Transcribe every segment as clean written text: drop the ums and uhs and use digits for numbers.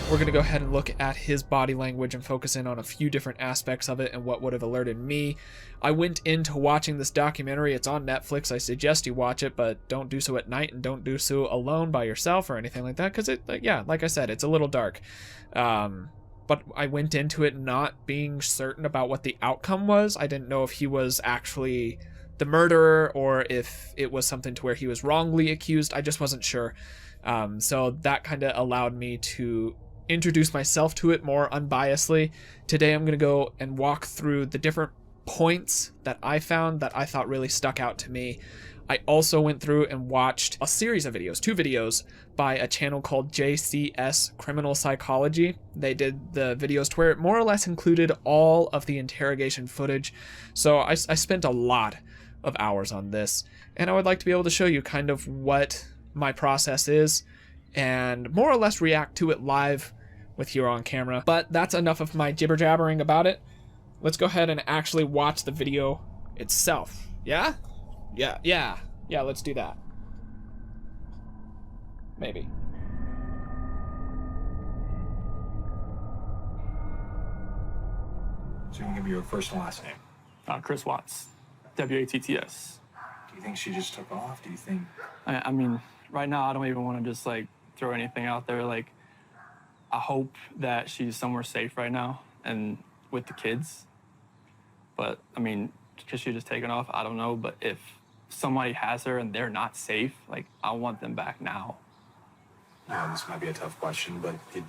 we're going to go ahead and look at his body language and focus in on a few different aspects of it and what would have alerted me. I went into watching this documentary. It's on Netflix. I suggest you watch it, but don't do so at night and don't do so alone by yourself or anything like that, because like I said, it's a little dark. But I went into it not being certain about what the outcome was. I didn't know if he was actually the murderer or if it was something to where he was wrongly accused. I just wasn't sure. So that kind of allowed me to introduce myself to it more unbiasedly. Today I'm going to go and walk through the different points that I found that I thought really stuck out to me. I also went through and watched a series of videos, 2 videos by a channel called JCS Criminal Psychology. They did the videos to where it more or less included all of the interrogation footage. So I spent a lot of hours on this, and I would like to be able to show you kind of what my process is and more or less react to it live with you on camera. But that's enough of my jibber jabbering about it. Let's go ahead and actually watch the video itself. Yeah, let's do that. Maybe. So you can give me your first and last name. Chris Watts, W-A-T-T-S. Do you think she just took off? Do you think? I mean, right now I don't even want to just like throw anything out there. Like, I hope that she's somewhere safe right now and with the kids. But I mean, because she's just taken off, I don't know. But if somebody has her and they're not safe, like, I want them back now. Yeah, this might be a tough question, but did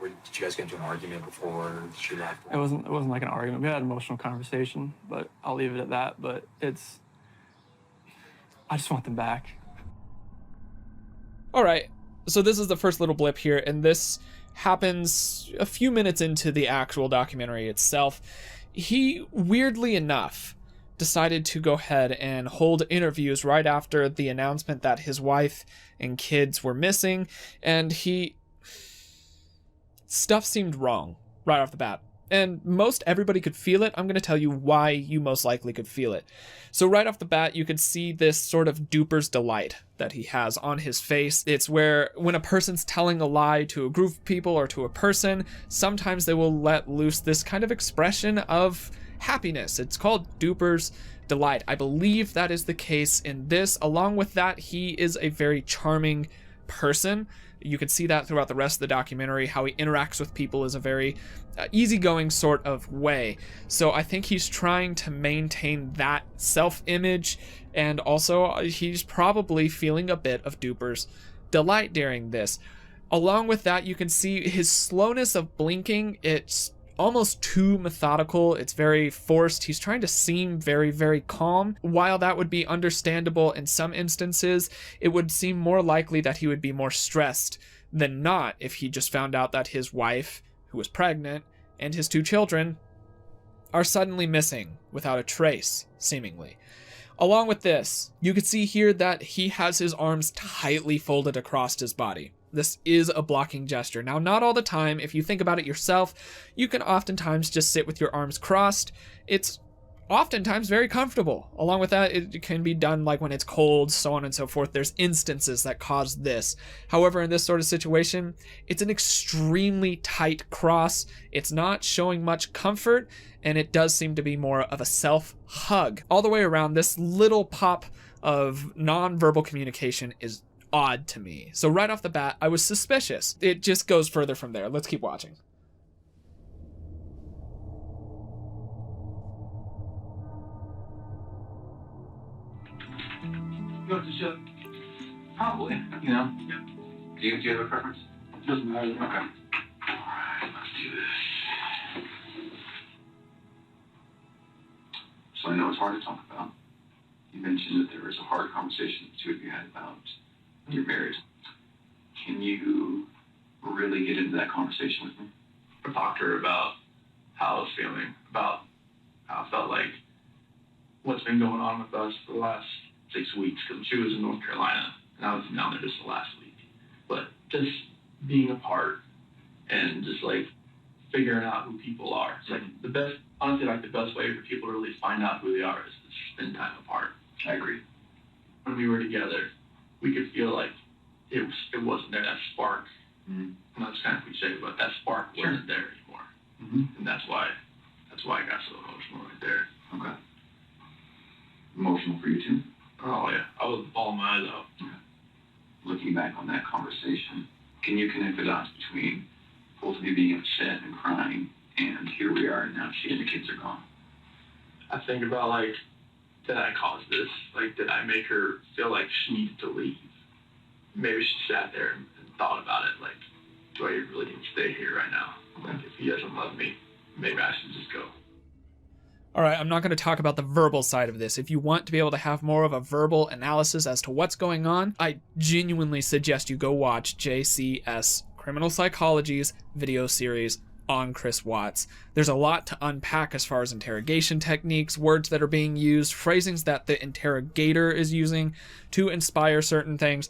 you guys get into an argument before she left? It wasn't like an argument. We had an emotional conversation, but I'll leave it at that. But I just want them back. All right, so this is the first little blip here, and this happens a few minutes into the actual documentary itself. He, weirdly enough, decided to go ahead and hold interviews right after the announcement that his wife and kids were missing, and stuff seemed wrong right off the bat. And most everybody could feel it. I'm going to tell you why you most likely could feel it. So right off the bat, you could see this sort of duper's delight that he has on his face. It's where when a person's telling a lie to a group of people or to a person, sometimes they will let loose this kind of expression of happiness. It's called duper's delight. I believe that is the case in this. Along with that, he is a very charming person. You can see that throughout the rest of the documentary. How he interacts with people is a very easygoing sort of way. So I think he's trying to maintain that self-image, and also he's probably feeling a bit of duper's delight during this. Along with that, you can see his slowness of blinking. It's almost too methodical. It's very forced. He's trying to seem very, very calm. While that would be understandable in some instances, it would seem more likely that he would be more stressed than not if he just found out that his wife, who was pregnant, and his 2 children are suddenly missing without a trace, seemingly. Along with this, you can see here that he has his arms tightly folded across his body. This is a blocking gesture. Now, not all the time. If you think about it yourself, you can oftentimes just sit with your arms crossed. It's oftentimes very comfortable. Along with that, it can be done like when it's cold, so on and so forth. There's instances that cause this. However, in this sort of situation, it's an extremely tight cross. It's not showing much comfort, and it does seem to be more of a self-hug. All the way around, this little pop of non-verbal communication is odd to me. So right off the bat, I was suspicious. It just goes further from there. Let's keep watching. Go to show? Probably, you know. Yeah. Do you have a preference? Doesn't matter. Okay. Alright, let's do this. So I know it's hard to talk about. You mentioned that there was a hard conversation the two of you had about your marriage. Can you really get into that conversation with me? I talked to her about how I was feeling, about how I felt like what's been going on with us for the last 6 weeks, because she was in North Carolina and I was down there just the last week. But just being apart and just like figuring out who people are. It's like the best, honestly, like the best way for people to really find out who they are is to spend time apart. I agree. When we were together, we could feel like it wasn't there, that spark Mm-hmm. Well, that's kind of cliche, but that spark wasn't there anymore. Mm-hmm. And that's why I got so emotional right there. Okay. Emotional for you too? Oh yeah, I was bawling my eyes out. Okay. Looking back on that conversation, can you connect the dots between both of you being upset and crying, and here we are now she and the kids are gone? I think about, like, did I cause this? Like, did I make her feel like she needed to leave? Maybe she sat there and thought about it, like, do I really need to stay here right now? Like, if he doesn't love me, maybe I should just go. All right, I'm not going to talk about the verbal side of this. If you want to be able to have more of a verbal analysis as to what's going on, I genuinely suggest you go watch JCS Criminal Psychology's video series on Chris Watts. There's a lot to unpack as far as interrogation techniques, words that are being used, phrasings that the interrogator is using to inspire certain things.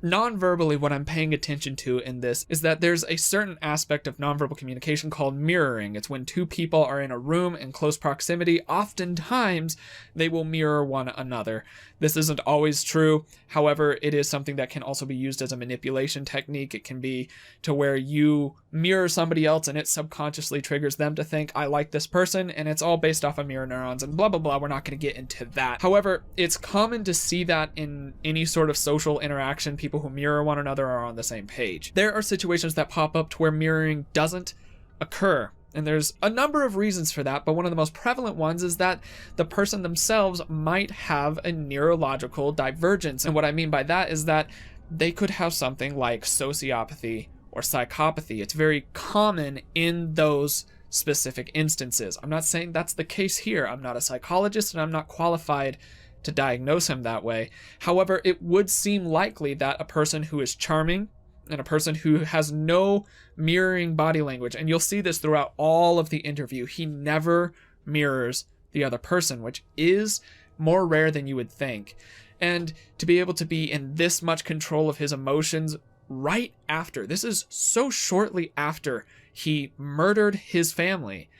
Non-verbally, what I'm paying attention to in this is that there's a certain aspect of nonverbal communication called mirroring. It's when two people are in a room in close proximity. Oftentimes, they will mirror one another. This isn't always true. However, it is something that can also be used as a manipulation technique. It can be to where you mirror somebody else and it subconsciously triggers them to think, I like this person, and it's all based off of mirror neurons and blah, blah, blah. We're not going to get into that. However, it's common to see that in any sort of social interaction. People who mirror one another are on the same page. There are situations that pop up to where mirroring doesn't occur. And there's a number of reasons for that, but one of the most prevalent ones is that the person themselves might have a neurological divergence. And what I mean by that is that they could have something like sociopathy or psychopathy. It's very common in those specific instances. I'm not saying that's the case here. I'm not a psychologist and I'm not qualified to diagnose him that way. However, it would seem likely that a person who is charming and a person who has no mirroring body language, and you'll see this throughout all of the interview, he never mirrors the other person, which is more rare than you would think. And to be able to be in this much control of his emotions right after, this is so shortly after he murdered his family,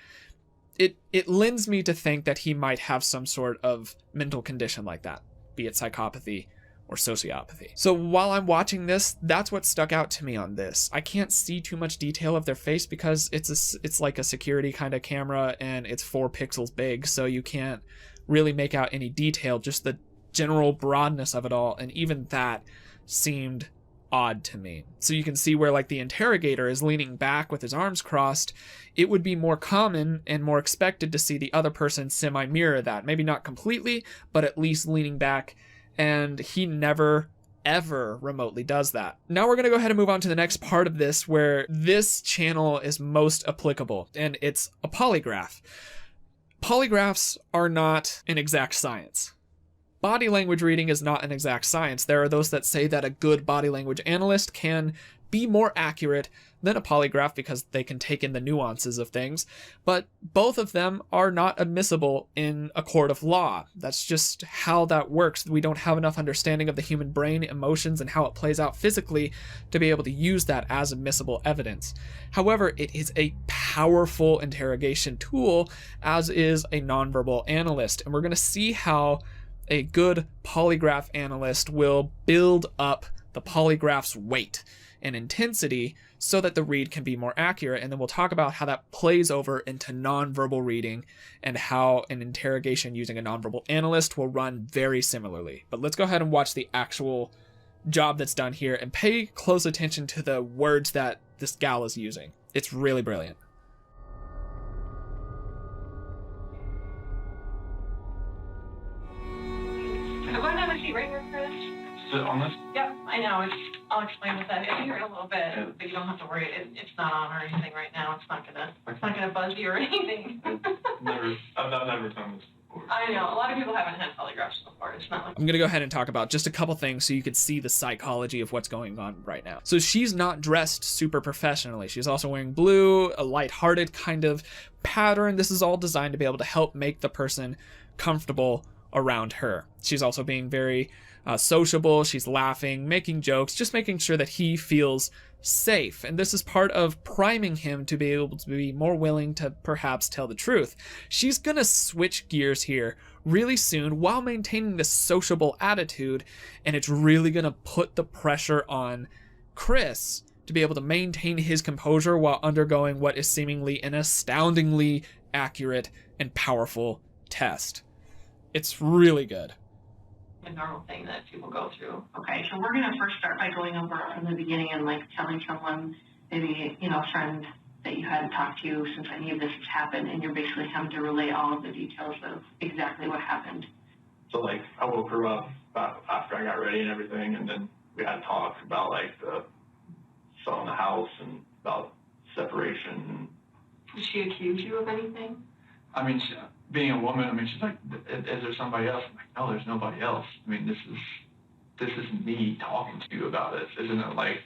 it lends me to think that he might have some sort of mental condition like that, be it psychopathy or sociopathy. So while I'm watching this, that's what stuck out to me on this. I can't see too much detail of their face because it's like a security kind of camera and it's 4 pixels big, so you can't really make out any detail, just the general broadness of it all, and even that seemed odd to me. So you can see where, like, the interrogator is leaning back with his arms crossed. It would be more common and more expected to see the other person semi-mirror that. Maybe not completely, but at least leaning back, and he never ever remotely does that. Now we're going to go ahead and move on to the next part of this where this channel is most applicable, and it's a polygraph. Polygraphs are not an exact science. Body language reading is not an exact science. There are those that say that a good body language analyst can be more accurate than a polygraph because they can take in the nuances of things, but both of them are not admissible in a court of law. That's just how that works. We don't have enough understanding of the human brain, emotions, and how it plays out physically to be able to use that as admissible evidence. However, it is a powerful interrogation tool, as is a nonverbal analyst, and we're going to see how a good polygraph analyst will build up the polygraph's weight and intensity so that the read can be more accurate. And then we'll talk about how that plays over into nonverbal reading and how an interrogation using a nonverbal analyst will run very similarly. But let's go ahead and watch the actual job that's done here and pay close attention to the words that this gal is using. It's really brilliant. I'm going to have a seat right here, Chris. Sit on this? Yep, I know. I'll explain what that is here in a little bit, but you don't have to worry. It's not on or anything right now. It's not gonna buzz you or anything. I've never done this before. I know. A lot of people haven't had polygraphs before. It's not like. I'm going to go ahead and talk about just a couple things so you can see the psychology of what's going on right now. So she's not dressed super professionally. She's also wearing blue, a lighthearted kind of pattern. This is all designed to be able to help make the person comfortable around her. She's also being very sociable. She's laughing, making jokes, just making sure that he feels safe. And this is part of priming him to be able to be more willing to perhaps tell the truth. She's gonna switch gears here really soon while maintaining this sociable attitude, and it's really gonna put the pressure on Chris to be able to maintain his composure while undergoing what is seemingly an astoundingly accurate and powerful test. It's really good. A normal thing that people go through. Okay, so we're gonna first start by going over from the beginning and like telling someone, maybe, you know, a friend that you hadn't talked to since any of this has happened, and you're basically having to relay all of the details of exactly what happened. So like I woke her up after I got ready and everything, and then we had talk about like the selling the house and about separation. Did she accuse you of anything? I mean, being a woman, I mean, she's like, is there somebody else? I'm like, no, there's nobody else. I mean, this is me talking to you about it. This isn't like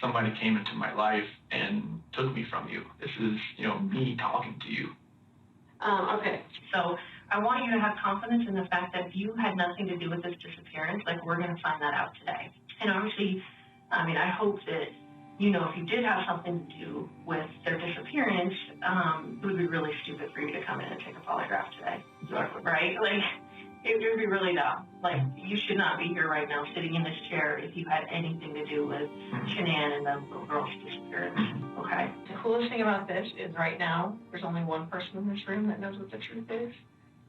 somebody came into my life and took me from you. This is, you know, me talking to you. Okay, so I want you to have confidence in the fact that you had nothing to do with this disappearance. Like, we're going to find that out today. And obviously, I mean, I hope that, you know, if you did have something to do with their disappearance, it would be really stupid for you to come in and take a polygraph today. Exactly. Right? Like, it would be really dumb. Like, you should not be here right now sitting in this chair if you had anything to do with Shanann and the little girl's disappearance. Okay? The coolest thing about this is right now, there's only one person in this room that knows what the truth is.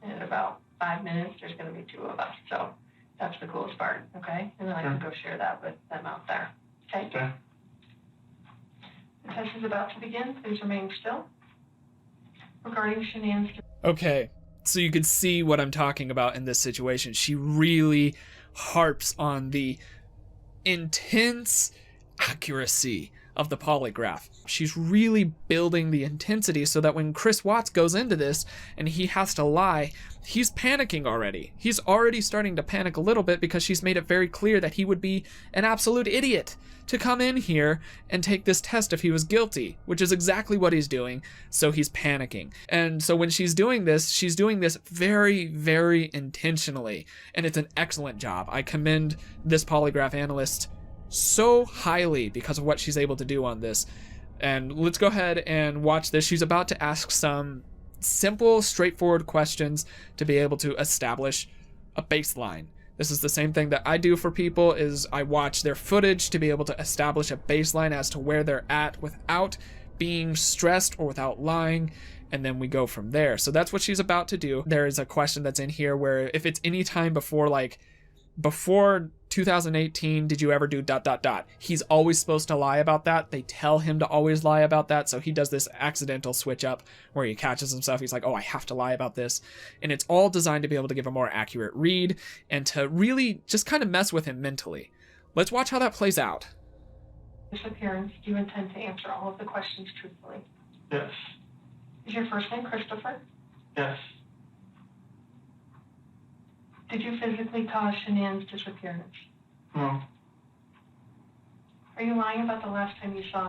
And in about 5 minutes, there's going to be 2 of us. So that's the coolest part, okay? And then I can go share that with them out there. Okay? Okay. The test is about to begin. Please remain still. Regarding Shanann's... Okay, so you can see what I'm talking about in this situation. She really harps on the intense accuracy of the polygraph. She's really building the intensity so that when Chris Watts goes into this and he has to lie, he's panicking already. He's already starting to panic a little bit because she's made it very clear that he would be an absolute idiot to come in here and take this test if he was guilty, which is exactly what he's doing, so he's panicking. And so when she's doing this very, very intentionally, and it's an excellent job. I commend this polygraph analyst so highly because of what she's able to do on this. And let's go ahead and watch this. She's about to ask some simple, straightforward questions to be able to establish a baseline. This is the same thing that I do for people, is I watch their footage to be able to establish a baseline as to where they're at without being stressed or without lying, and then we go from there. So that's what she's about to do. There is a question that's in here where if it's any time before 2018, did you ever do ... He's always supposed to lie about that. They tell him to always lie about that, so he does this accidental switch up where he catches himself. He's like, oh, I have to lie about this. And it's all designed to be able to give a more accurate read and to really just kind of mess with him mentally. Let's watch how that plays out. Disappearance, do you intend to answer all of the questions truthfully? Yes. Is your first name Christopher? Yes. Did you physically cause Shanann's disappearance? No. Are you lying about the last time you saw...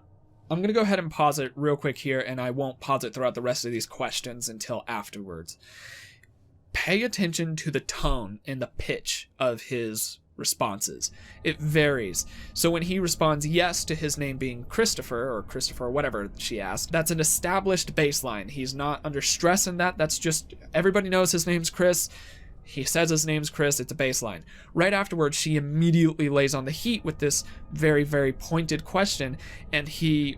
I'm going to go ahead and pause it real quick here, and I won't pause it throughout the rest of these questions until afterwards. Pay attention to the tone and the pitch of his responses. It varies. So when he responds yes to his name being Christopher, or Christopher, whatever she asked, that's an established baseline. He's not under stress in that. That's just, everybody knows his name's Chris. He says his name's Chris, it's a baseline. Right afterwards, she immediately lays on the heat with this very, very pointed question, and his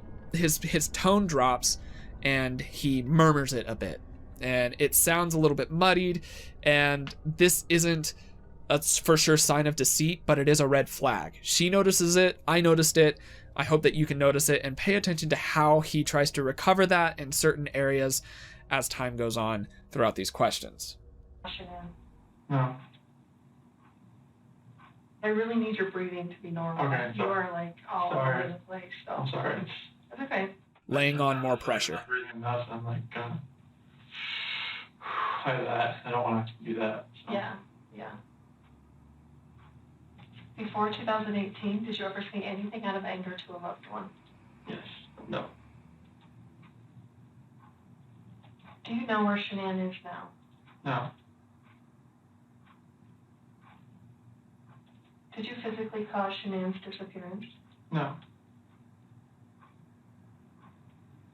tone drops, and he murmurs it a bit. And it sounds a little bit muddied, and this isn't a for sure sign of deceit, but it is a red flag. She notices it, I noticed it, I hope that you can notice it, and pay attention to how he tries to recover that in certain areas as time goes on throughout these questions. Shanann? No. I really need your breathing to be normal. Okay, You are like all sorry. over the place. So I'm sorry. It's okay. Laying on more pressure. I'm not breathing enough. I'm like, I have that. I don't want to do that. So. Yeah. Before 2018, did you ever say anything out of anger to a loved one? Yes. No. Do you know where Shanann is now? No. Did you physically cause Shanann's disappearance? No.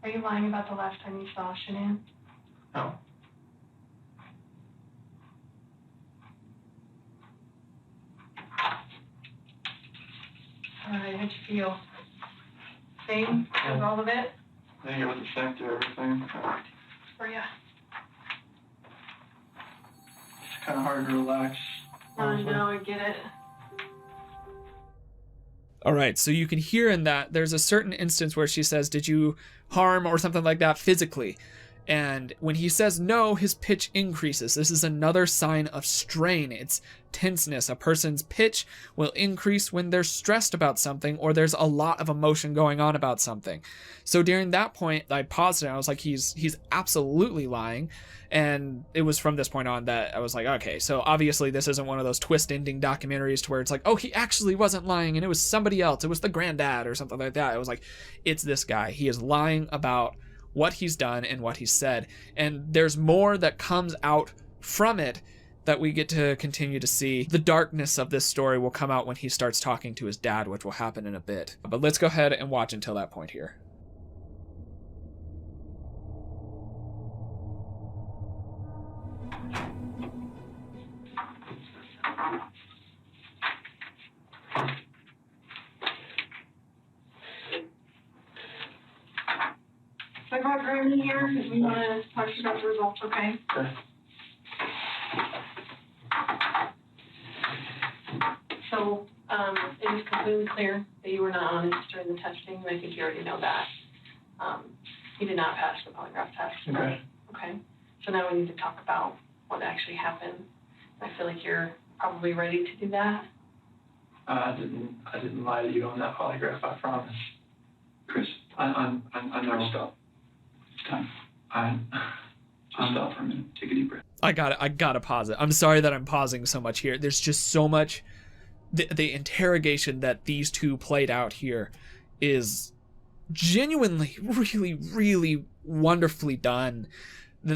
Are you lying about the last time you saw Shanann? No. All right, how'd you feel? Same with all of it? I think it was the same through everything. For ya? It's kind of hard to relax. honestly. No, I get it. All right, so you can hear in that there's a certain instance where she says, "Did you harm," or something like that, physically? And when he says no, his pitch increases. This is another sign of strain. It's tenseness. A person's pitch will increase when they're stressed about something or there's a lot of emotion going on about something. So during that point, I paused it and I was like, he's absolutely lying. And it was from this point on that I was like, okay, so obviously this isn't one of those twist ending documentaries to where it's like, oh, he actually wasn't lying and it was somebody else. It was the granddad or something like that. It was like, it's this guy. He is lying about what he's done and what he said. And there's more that comes out from it that we get to continue to see. The darkness of this story will come out when he starts talking to his dad, which will happen in a bit. But let's go ahead and watch until that point here. So I brought Graham in here because we want to talk about the results, okay? Okay. So, it is completely clear that you were not honest during the testing. I think you already know that. You did not pass the polygraph test. Okay. Okay. So now we need to talk about what actually happened. I feel like you're probably ready to do that. I didn't lie to you on that polygraph, I promise. Chris, I know. stop. It's time. Just Stop for a minute. Take a deep breath. I gotta pause it. I'm sorry that I'm pausing so much here. There's just so much. The interrogation that these two played out here is genuinely really, really wonderfully done.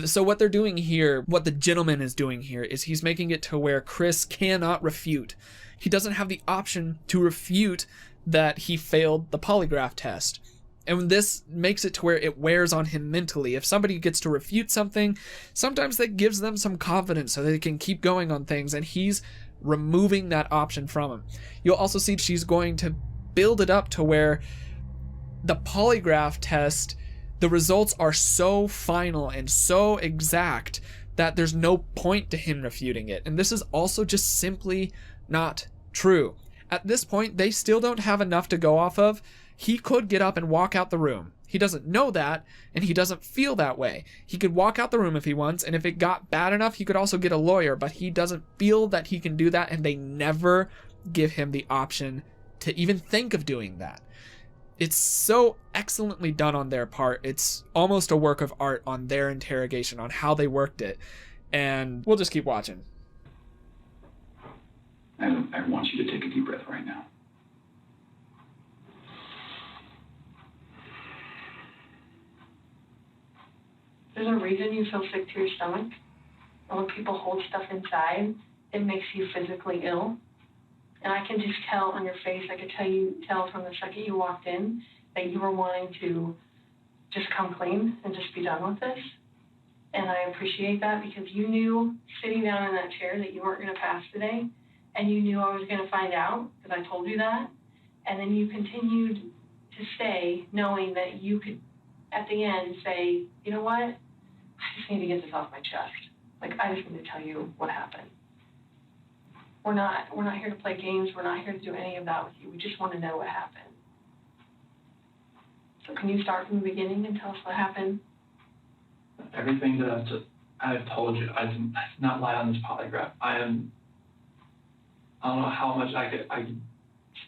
So what they're doing here, what the gentleman is doing here, is he's making it to where Chris cannot refute. He doesn't have the option to refute that he failed the polygraph test. And this makes it to where it wears on him mentally. If somebody gets to refute something, sometimes that gives them some confidence so they can keep going on things, and he's removing that option from him. You'll also see she's going to build it up to where the polygraph test, the results are so final and so exact that there's no point to him refuting it. And this is also just simply not true. At this point, they still don't have enough to go off of. He could get up and walk out the room. He doesn't know that, and he doesn't feel that way. He could walk out the room if he wants, and if it got bad enough, he could also get a lawyer, but he doesn't feel that he can do that, and they never give him the option to even think of doing that. It's so excellently done on their part. It's almost a work of art on their interrogation, on how they worked it, and we'll just keep watching. I want you to take a deep breath right now. There's a reason you feel sick to your stomach. And when people hold stuff inside, it makes you physically ill. And I can just tell on your face, I could tell from the second you walked in that you were wanting to just come clean and just be done with this. And I appreciate that because you knew sitting down in that chair that you weren't going to pass today. And you knew I was going to find out because I told you that. And then you continued to stay knowing that you could, at the end, say, you know what? I just need to get this off my chest. Like, I just need to tell you what happened. We're not here to play games. We're not here to do any of that with you. We just want to know what happened. So can you start from the beginning and tell us what happened? Everything that I've told you, I did not lie on this polygraph. I don't know how much I could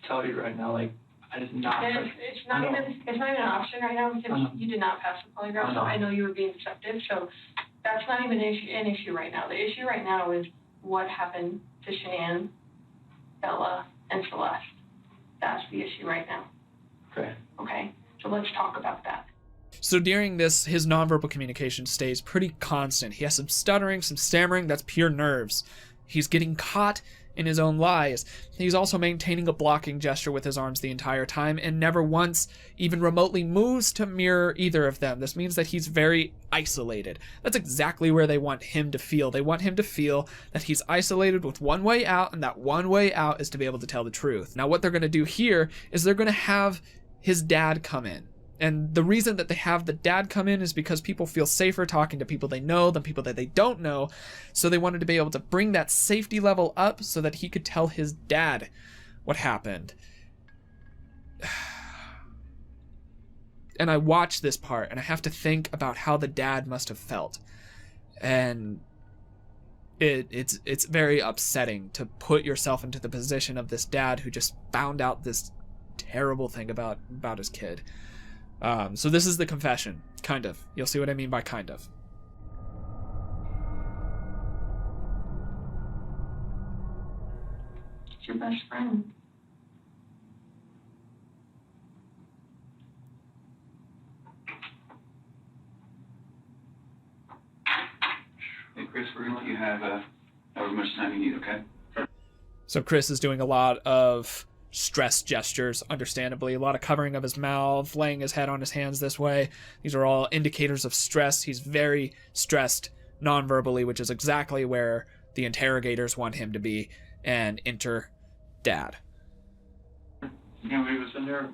tell you right now. Like, I did not. It's not even an option right now because you did not pass the polygraph. So I know you were being deceptive. So that's not even an issue right now. The issue right now is what happened to Shanann, Bella, and Celeste. That's the issue right now. Okay. Okay. So let's talk about that. So during this, his nonverbal communication stays pretty constant. He has some stuttering, some stammering. That's pure nerves. He's getting caught in his own lies. He's also maintaining a blocking gesture with his arms the entire time and never once even remotely moves to mirror either of them. This means that he's very isolated. That's exactly where they want him to feel. They want him to feel that he's isolated with one way out, and that one way out is to be able to tell the truth. Now what they're going to do here is they're going to have his dad come in. And the reason that they have the dad come in is because people feel safer talking to people they know than people that they don't know. So they wanted to be able to bring that safety level up so that he could tell his dad what happened. And I watch this part and I have to think about how the dad must have felt. And it's very upsetting to put yourself into the position of this dad who just found out this terrible thing about his kid. So this is the confession, kind of. You'll see what I mean by kind of. It's your best friend. Hey, Chris, we're going to let you have however much time you need, okay? So Chris is doing a lot of stress gestures, understandably. A lot of covering of his mouth, laying his head on his hands this way. These are all indicators of stress. He's very stressed non-verbally, which is exactly where the interrogators want him to be. And enter Dad. You gonna leave us in there?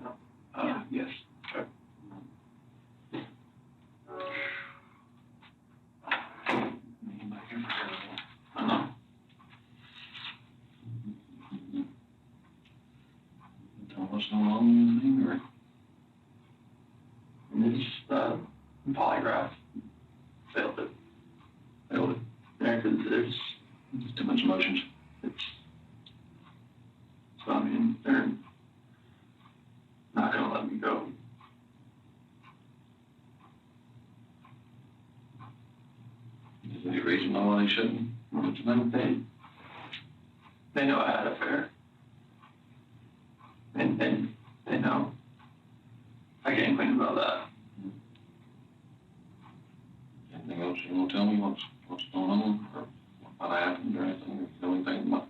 No. Yes. Okay. I know. Tell us what's going on with anything, or? It's Polygraph. Failed it. Yeah, because there's too much emotions. So, I mean, they're not going to let me go. Is there any reason why they shouldn't? They know I had an affair. And they know. I can't complain about that. Anything else you want to tell me? What's going on? Or what happened or anything? You know anything about?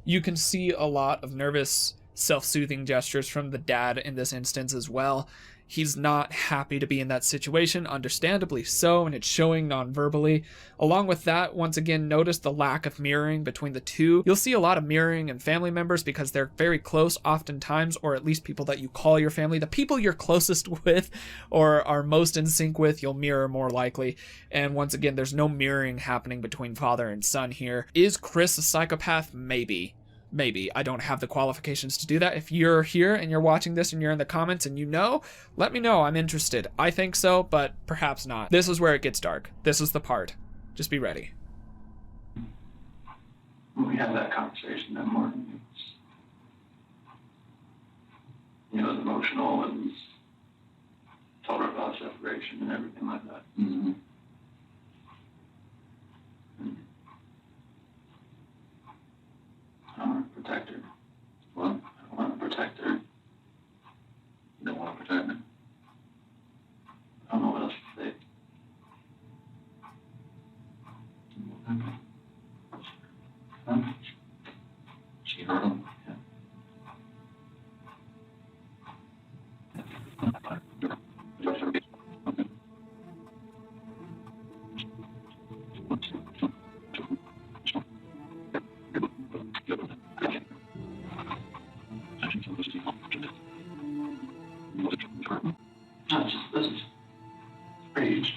You can see a lot of nervous, self-soothing gestures from the dad in this instance as well. He's not happy to be in that situation, understandably so, and it's showing non-verbally. Along with that, once again, notice the lack of mirroring between the two. You'll see a lot of mirroring in family members because they're very close oftentimes, or at least people that you call your family. The people you're closest with or are most in sync with, you'll mirror more likely. And once again, there's no mirroring happening between father and son here. Is Chris a psychopath? Maybe. I don't have the qualifications to do that. If you're here and you're watching this and you're in the comments and you know, let me know. I'm interested. I think so, but perhaps not. This is where it gets dark. This is the part. Just be ready. When we had that conversation that morning, it was emotional and told her about separation and everything like that. Mm-hmm. I want to protect her. Well, I want to protect her. You don't want to protect me? I don't know what else to say. Huh? She hurt him? Yeah. No, this is rage.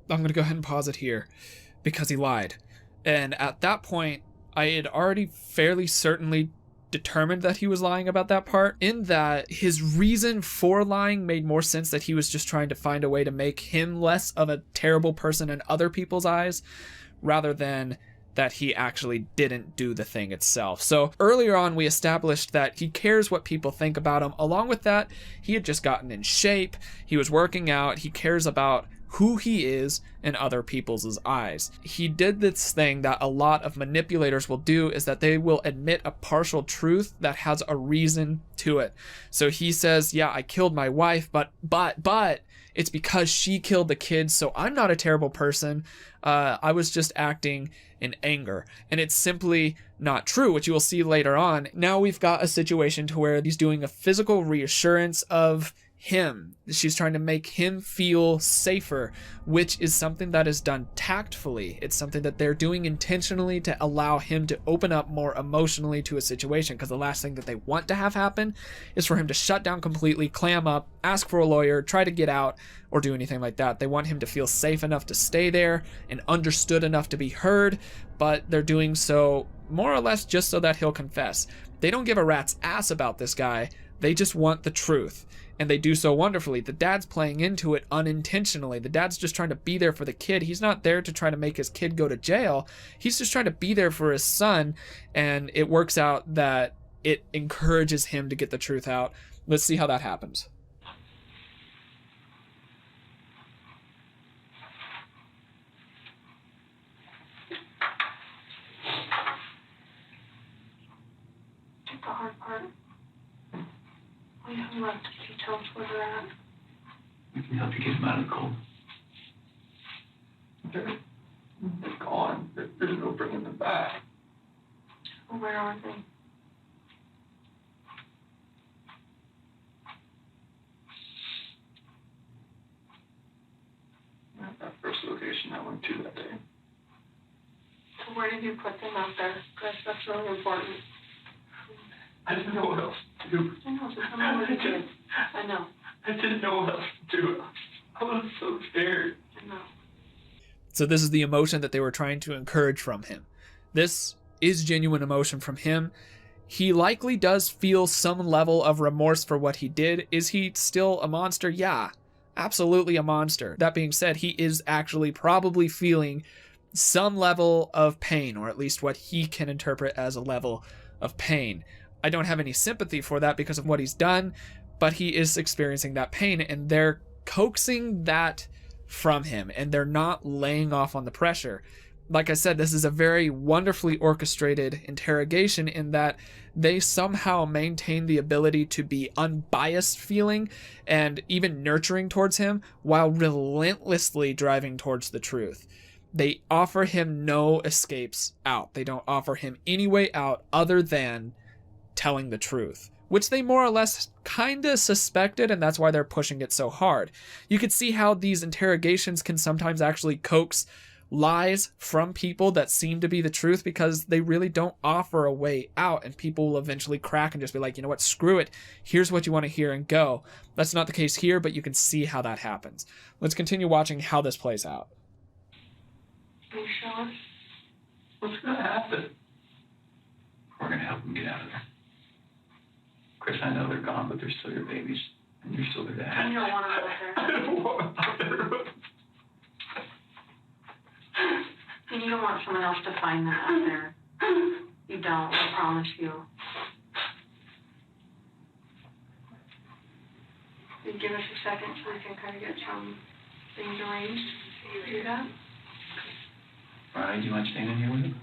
I'm going to go ahead and pause it here because he lied. And at that point, I had already fairly certainly determined that he was lying about that part, in that his reason for lying made more sense, that he was just trying to find a way to make him less of a terrible person in other people's eyes, rather than that he actually didn't do the thing itself. So earlier on, we established that he cares what people think about him. Along with that, he had just gotten in shape, he was working out, he cares about who he is in other people's eyes. He did this thing that a lot of manipulators will do, is that they will admit a partial truth that has a reason to it. So he says, yeah, I killed my wife, but it's because she killed the kids, so I'm not a terrible person. I was just acting in anger. And it's simply not true, which you will see later on. Now we've got a situation to where he's doing a physical reassurance of him. She's trying to make him feel safer, which is something that is done tactfully. It's something that they're doing intentionally to allow him to open up more emotionally to a situation, because the last thing that they want to have happen is for him to shut down completely, clam up, ask for a lawyer, try to get out, or do anything like that. They want him to feel safe enough to stay there and understood enough to be heard, but they're doing so more or less just so that he'll confess. They don't give a rat's ass about this guy. They just want the truth. And they do so wonderfully. The dad's playing into it unintentionally. The dad's just trying to be there for the kid. He's not there to try to make his kid go to jail. He's just trying to be there for his son. And it works out that it encourages him to get the truth out. Let's see how that happens. Take the hard part. We haven't left details where they're at. We can help you get him out of the cold. They're gone. There's no bringing them back. Well, where are they? At that first location I went to that day. So where did you put them out there? Chris, that's really important. I didn't know what else to do. I know, so tell me what you did. I know. I didn't know what else to do. I was so scared. I know. So this is the emotion that they were trying to encourage from him. This is genuine emotion from him. He likely does feel some level of remorse for what he did. Is he still a monster? Yeah, absolutely a monster. That being said, he is actually probably feeling some level of pain, or at least what he can interpret as a level of pain. I don't have any sympathy for that because of what he's done, but he is experiencing that pain, and they're coaxing that from him, and they're not laying off on the pressure. Like I said, this is a very wonderfully orchestrated interrogation in that they somehow maintain the ability to be unbiased feeling and even nurturing towards him while relentlessly driving towards the truth. They offer him no escapes out. They don't offer him any way out other than telling the truth, which they more or less kind of suspected, and that's why they're pushing it so hard. You could see how these interrogations can sometimes actually coax lies from people that seem to be the truth, because they really don't offer a way out, and people will eventually crack and just be like, you know what, screw it, here's what you want to hear, and go. That's not the case here, but you can see how that happens. Let's continue watching how this plays out. Are you sure? What's going to happen? We're going to help him get out of there. Chris, I know they're gone, but they're still your babies, and you're still their dad. You don't want them out there. I don't want them out there. And you don't want someone else to find them out there. You don't, I promise you. You give us a second so we can kind of get some things arranged. Can you do that? Ronnie, do you mind staying in here with him?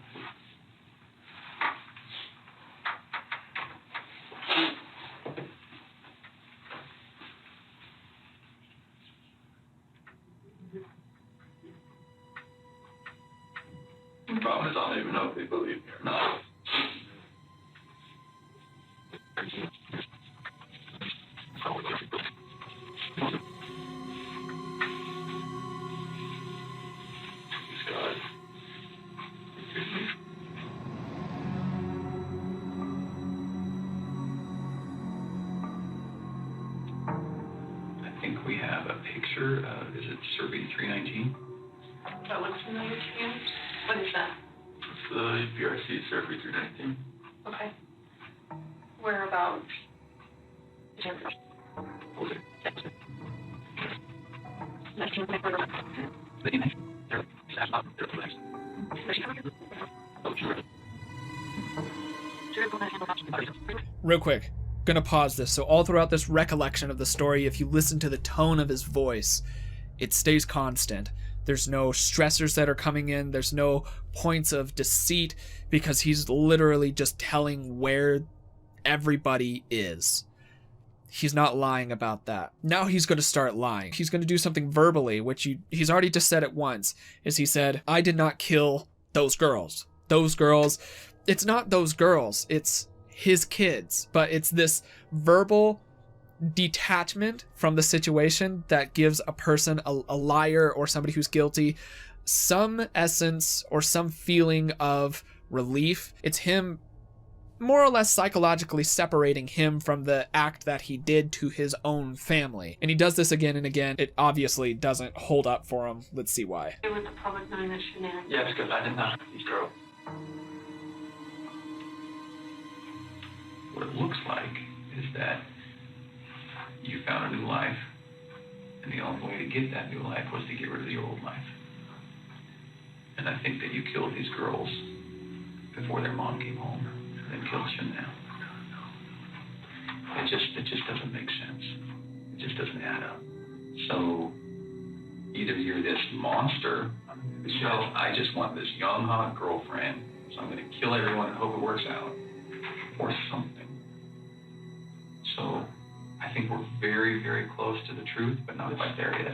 The problem is I don't even know if they believe me or not. God. I think we have a picture of, is it Survey 319? That looks familiar to you? What is that? It's the BRC Survey 319. Okay. Whereabouts? Real quick, gonna pause this. So all throughout this recollection of the story, if you listen to the tone of his voice, it stays constant. There's no stressors that are coming in. There's no points of deceit, because he's literally just telling where everybody is. He's not lying about that. Now he's going to start lying. He's going to do something verbally, which he's already just said it once, is he said, I did not kill those girls. Those girls, it's not those girls, it's his kids, but it's this verbal detachment from the situation that gives a person, a liar or somebody who's guilty, some essence or some feeling of relief. It's him more or less psychologically separating him from the act that he did to his own family. And he does this again and again. It obviously doesn't hold up for him. Let's see why. With the public knowing that shenanigans. Yeah, because I did not know these girls. What it looks like is that you found a new life, and the only way to get that new life was to get rid of the old life. And I think that you killed these girls before their mom came home, and then killed Chanel. It just doesn't make sense. It just doesn't add up. So either you're this monster, so I just want this young, hot girlfriend, so I'm going to kill everyone and hope it works out, or something. So I think we're very, very close to the truth, but not quite there yet.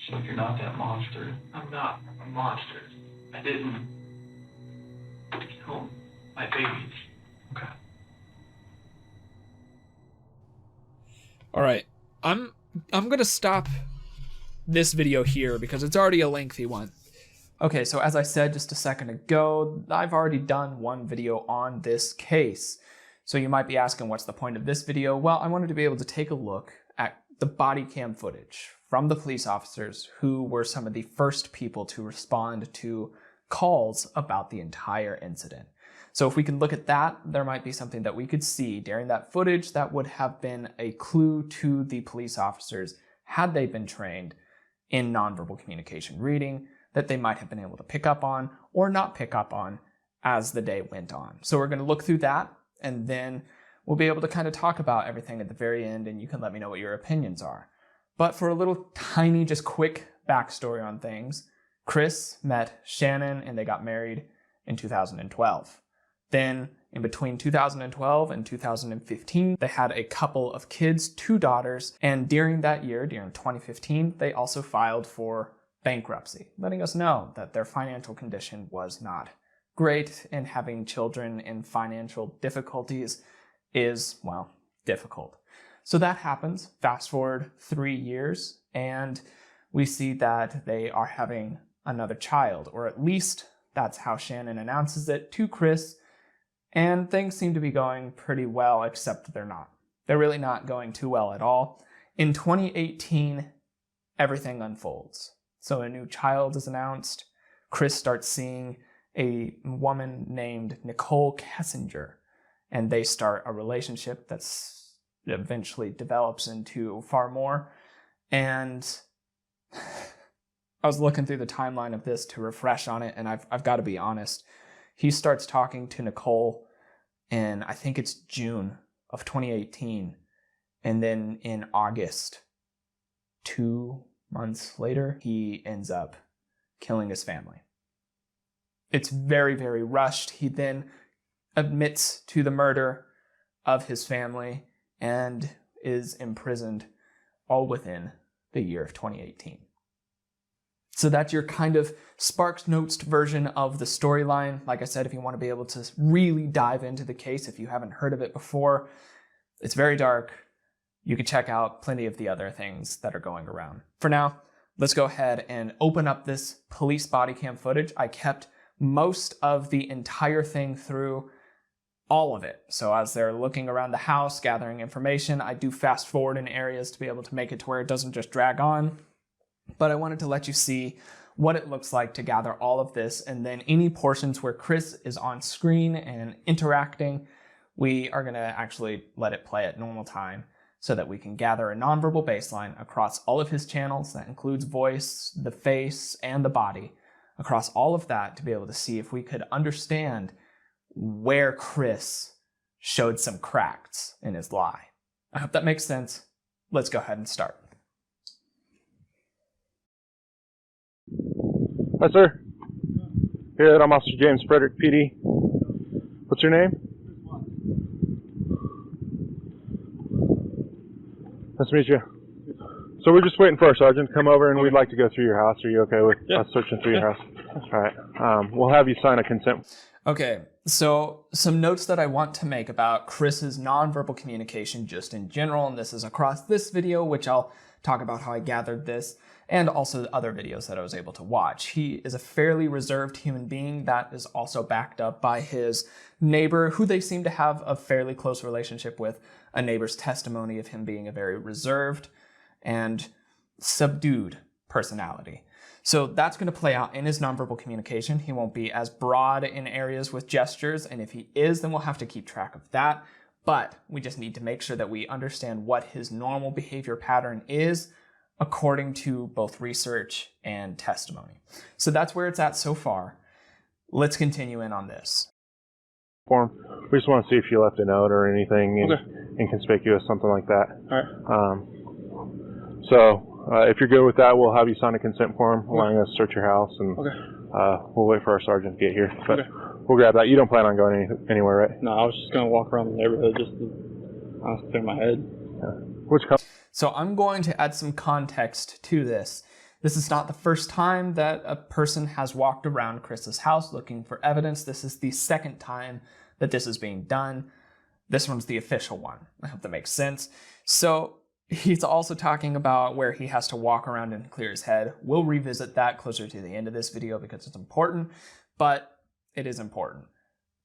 So if you're not that monster, I'm not a monster. I didn't kill my babies. okay. All right. I'm going to stop this video here because it's already a lengthy one. Okay, so as I said just a second ago, I've already done one video on this case. So you might be asking, what's the point of this video? Well, I wanted to be able to take a look at the body cam footage from the police officers who were some of the first people to respond to calls about the entire incident. So if we could look at that, there might be something that we could see during that footage that would have been a clue to the police officers had they been trained in nonverbal communication reading, that they might have been able to pick up on or not pick up on as the day went on. So we're going to look through that, and then we'll be able to kind of talk about everything at the very end, and you can let me know what your opinions are. But for a little tiny, just quick backstory on things, Chris met Shannon and they got married in 2012. Then in between 2012 and 2015, they had a couple of kids, 2 daughters, and during that year, during 2015, they also filed for bankruptcy, letting us know that their financial condition was not great, and having children in financial difficulties is, well, difficult. So that happens. Fast forward 3 years, and we see that they are having another child, or at least that's how Shannon announces it to Chris, and things seem to be going pretty well, except they're not. They're really not going too well at all. In 2018, everything unfolds. So a new child is announced. Chris starts seeing a woman named Nicole Kessinger, and they start a relationship that's eventually develops into far more. And I was looking through the timeline of this to refresh on it, and I've got to be honest. He starts talking to Nicole in, I think it's June of 2018, and then in August, 2 months later, he ends up killing his family. It's very, very rushed. He then admits to the murder of his family and is imprisoned all within the year of 2018. So that's your kind of Sparks Notes version of the storyline. Like I said, if you want to be able to really dive into the case, if you haven't heard of it before, it's very dark. You could check out plenty of the other things that are going around. For now, let's go ahead and open up this police body cam footage. I kept most of the entire thing through, all of it. So as they're looking around the house, gathering information, I do fast forward in areas to be able to make it to where it doesn't just drag on. But I wanted to let you see what it looks like to gather all of this, and then any portions where Chris is on screen and interacting, we are going to actually let it play at normal time so that we can gather a nonverbal baseline across all of his channels. That includes voice, the face, and the body. Across all of that to be able to see if we could understand where Chris showed some cracks in his lie. I hope that makes sense. Let's go ahead and start. Hi, sir. Good. I'm Officer James Frederick, PD. What's your name? Nice to meet you. So we're just waiting for our sergeant to come over, and we'd like to go through your house. Are you okay with us searching through your house? All right. We'll have you sign a consent. Okay, so some notes that I want to make about Chris's nonverbal communication just in general, and this is across this video, which I'll talk about how I gathered this, and also the other videos that I was able to watch. He is a fairly reserved human being that is also backed up by his neighbor, who they seem to have a fairly close relationship with, a neighbor's testimony of him being a very reserved and subdued personality. So that's going to play out in his nonverbal communication. He won't be as broad in areas with gestures, and if he is, then we'll have to keep track of that. But we just need to make sure that we understand what his normal behavior pattern is according to both research and testimony. So that's where it's at so far. Let's continue in on this. Form. We just want to see if you left a note or anything inconspicuous, something like that. All right. If you're good with that, we'll have you sign a consent form allowing us to search your house, and we'll wait for our sergeant to get here. But we'll grab that. You don't plan on going anywhere, right? No, I was just going to walk around the neighborhood just to clear my head. So I'm going to add some context to this. This is not the first time that a person has walked around Chris's house looking for evidence. This is the second time that this is being done. This one's the official one. I hope that makes sense. So he's also talking about where he has to walk around and clear his head. We'll revisit that closer to the end of this video because it's important, but it is important.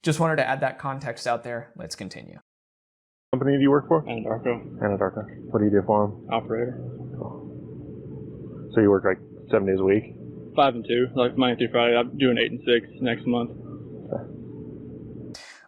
Just wanted to add that context out there. Let's continue. What company do you work for? Anadarko. What do you do for them? Operator. So you work like 7 days a week? 5 and 2, like Monday through Friday. I'm doing 8 and 6 next month.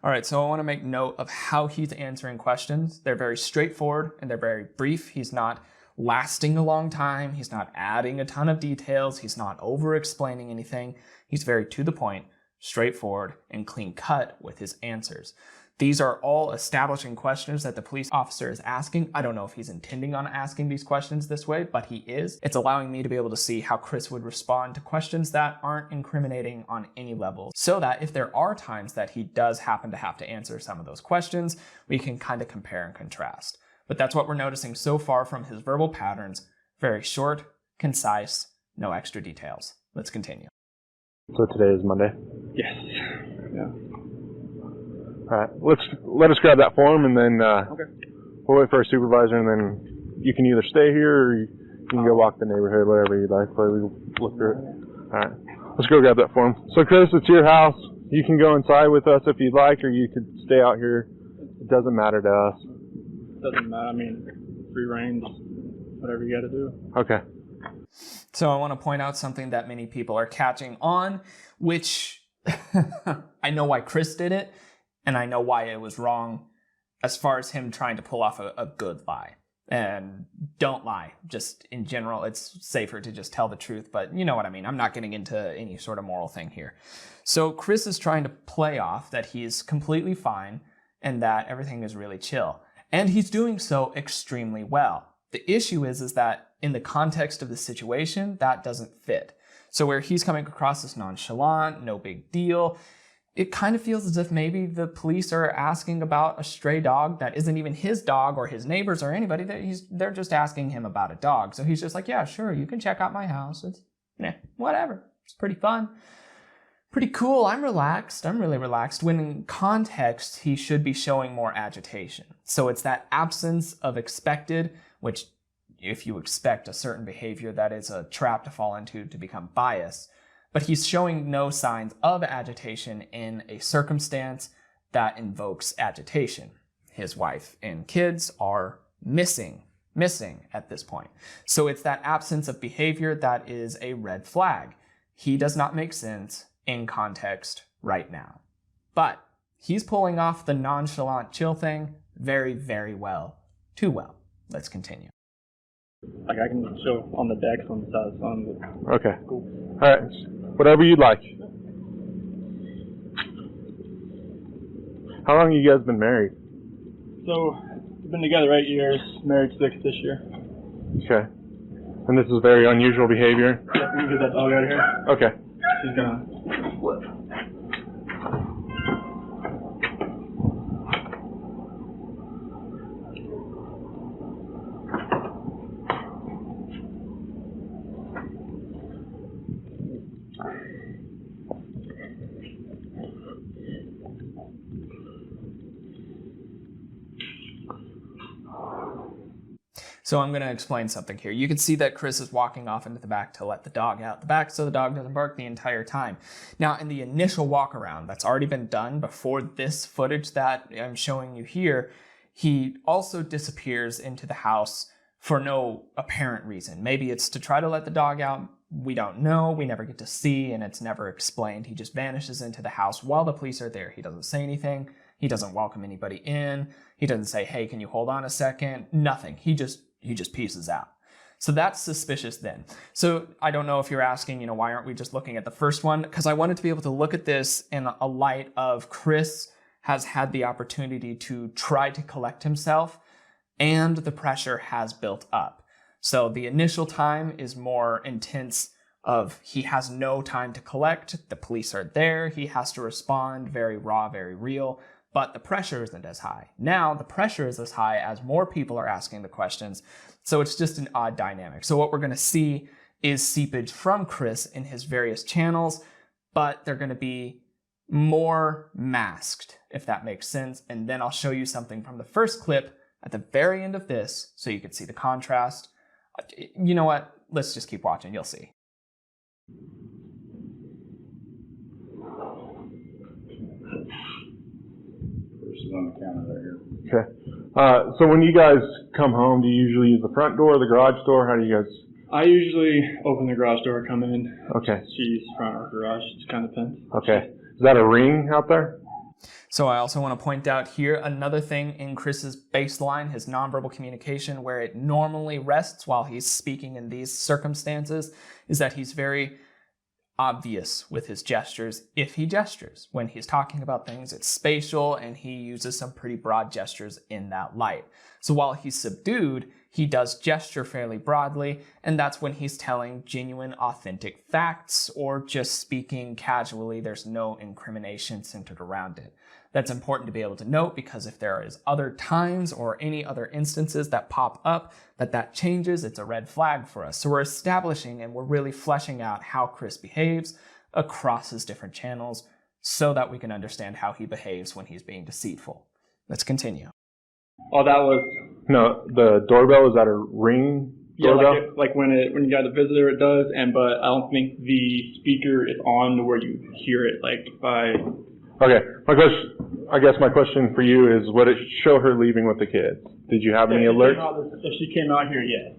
All right, so I want to make note of how he's answering questions. They're very straightforward and they're very brief. He's not lasting a long time. He's not adding a ton of details. He's not over-explaining anything. He's very to the point, straightforward, and clean-cut with his answers. These are all establishing questions that the police officer is asking. I don't know if he's intending on asking these questions this way, but he is. It's allowing me to be able to see how Chris would respond to questions that aren't incriminating on any level, so that if there are times that he does happen to have to answer some of those questions, we can kind of compare and contrast. But that's what we're noticing so far from his verbal patterns. Very short, concise, no extra details. Let's continue. So today is Monday? Yes. Yeah. All right, let us grab that form, and then we'll wait for our supervisor, and then you can either stay here or you can go walk the neighborhood, whatever you'd like. But we look through it. All right, let's go grab that form. So Chris, it's your house. You can go inside with us if you'd like, or you could stay out here. It doesn't matter to us. Doesn't matter. I mean, free reign, whatever you got to do. Okay. So I want to point out something that many people are catching on, which I know why Chris did it. And I know why it was wrong as far as him trying to pull off a good lie. And don't lie. Just in general, it's safer to just tell the truth. But you know what I mean. I'm not getting into any sort of moral thing here. So Chris is trying to play off that he's completely fine and that everything is really chill. And he's doing so extremely well. The issue is that in the context of the situation, that doesn't fit. So where he's coming across as nonchalant, no big deal, it kind of feels as if maybe the police are asking about a stray dog that isn't even his dog or his neighbors or anybody. They're just asking him about a dog. So he's just like, yeah, sure, you can check out my house. It's whatever. It's pretty fun. Pretty cool. I'm relaxed. I'm really relaxed. When in context, he should be showing more agitation. So it's that absence of expected, which if you expect a certain behavior, that is a trap to fall into to become biased. But he's showing no signs of agitation in a circumstance that invokes agitation. His wife and kids are missing at this point. So it's that absence of behavior that is a red flag. He does not make sense in context right now. But he's pulling off the nonchalant chill thing very, very well. Too well. Let's continue. Like I can show on the decks on the side of the sun. Okay. Cool. All right. Whatever you'd like. How long have you guys been married? So, we've been together 8 years, married 6 this year. Okay. And this is very unusual behavior? Yeah, we can get that dog out of here. Okay. She's gonna flip. So I'm going to explain something here. You can see that Chris is walking off into the back to let the dog out the back so the dog doesn't bark the entire time. Now, in the initial walk around that's already been done before this footage that I'm showing you here, he also disappears into the house for no apparent reason. Maybe it's to try to let the dog out. We don't know. We never get to see, and it's never explained. He just vanishes into the house while the police are there. He doesn't say anything. He doesn't welcome anybody in. He doesn't say, hey, can you hold on a second? Nothing. He just pieces out. So that's suspicious then. So I don't know if you're asking, why aren't we just looking at the first one? Because I wanted to be able to look at this in a light of Chris has had the opportunity to try to collect himself, and the pressure has built up. So the initial time is more intense of he has no time to collect. The police are there. He has to respond, very raw, very real. But the pressure isn't as high. Now the pressure is as high as more people are asking the questions. So it's just an odd dynamic. So what we're going to see is seepage from Chris in his various channels, but they're going to be more masked, if that makes sense. And then I'll show you something from the first clip at the very end of this so you can see the contrast. You know what? Let's just keep watching. You'll see. On the counter right here. Okay. So when you guys come home, do you usually use the front door or the garage door? How do you guys? I usually open the garage door, come in. Okay. She's front or garage. It kind of depends. Okay. Is that a ring out there? So I also want to point out here another thing in Chris's baseline, his nonverbal communication, where it normally rests while he's speaking in these circumstances, is that he's very obvious with his gestures if he gestures. When he's talking about things, it's spatial, and he uses some pretty broad gestures in that light. So while he's subdued, he does gesture fairly broadly, and that's when he's telling genuine, authentic facts or just speaking casually. There's no incrimination centered around it. That's important to be able to note, because if there is other times or any other instances that pop up that changes, it's a red flag for us. So we're establishing and we're really fleshing out how Chris behaves across his different channels so that we can understand how he behaves when he's being deceitful. Let's continue. Oh, that was No, the doorbell, is that a ring doorbell? Yeah, like when you got a visitor, it does. But I don't think the speaker is on to where you hear it. Like by. Okay. I guess my question for you is, would it show her leaving with the kids? Did you have any alerts? If she came out here, yes.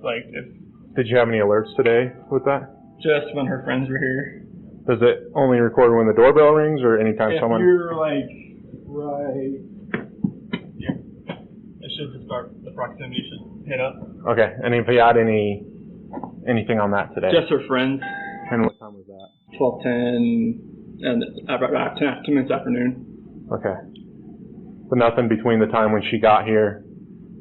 Did you have any alerts today with that? Just when her friends were here. Does it only record when the doorbell rings, or anytime someone? If you're right here, it should just start. The proximity should hit up. Okay. And if you had anything on that today? Just her friends. And what time was that? 12:10, and about 10 minutes afternoon. Okay. But nothing between the time when she got here.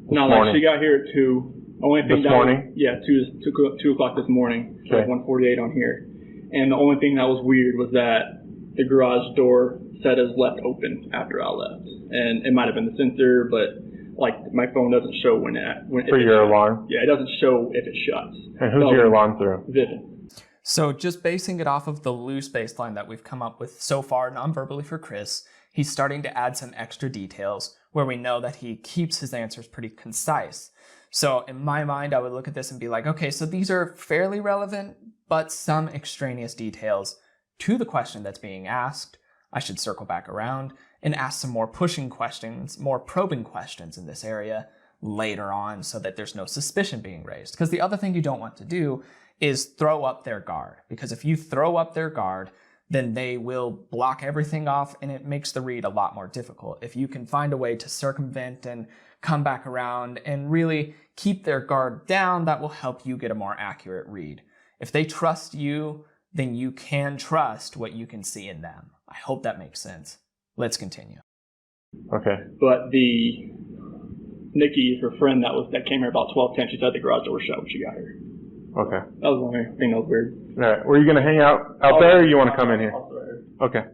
She got here at 2. Only thing this morning? Yeah, 2 o'clock this morning. So okay. 1:48 on here. And the only thing that was weird was that the garage door said as left open after I left. And it might have been the sensor, but my phone doesn't show when for your alarm? Yeah, it doesn't show if it shuts. And who's your alarm through? Vivid. So just basing it off of the loose baseline that we've come up with so far non-verbally for Chris, he's starting to add some extra details where we know that he keeps his answers pretty concise. So in my mind, I would look at this and be like, okay, so these are fairly relevant, but some extraneous details to the question that's being asked. I should circle back around and ask some more pushing questions, more probing questions in this area later on so that there's no suspicion being raised. Because the other thing you don't want to do is throw up their guard. Because if you throw up their guard, then they will block everything off, and it makes the read a lot more difficult. If you can find a way to circumvent and come back around and really keep their guard down, that will help you get a more accurate read. If they trust you, then you can trust what you can see in them. I hope that makes sense. Let's continue. Okay. But Nikki, her friend that came here about 12:10, she said the garage door was shut when she got here. Okay. That was the only thing that was weird. All right. Were you going to hang out there, or you want to come in here? Okay.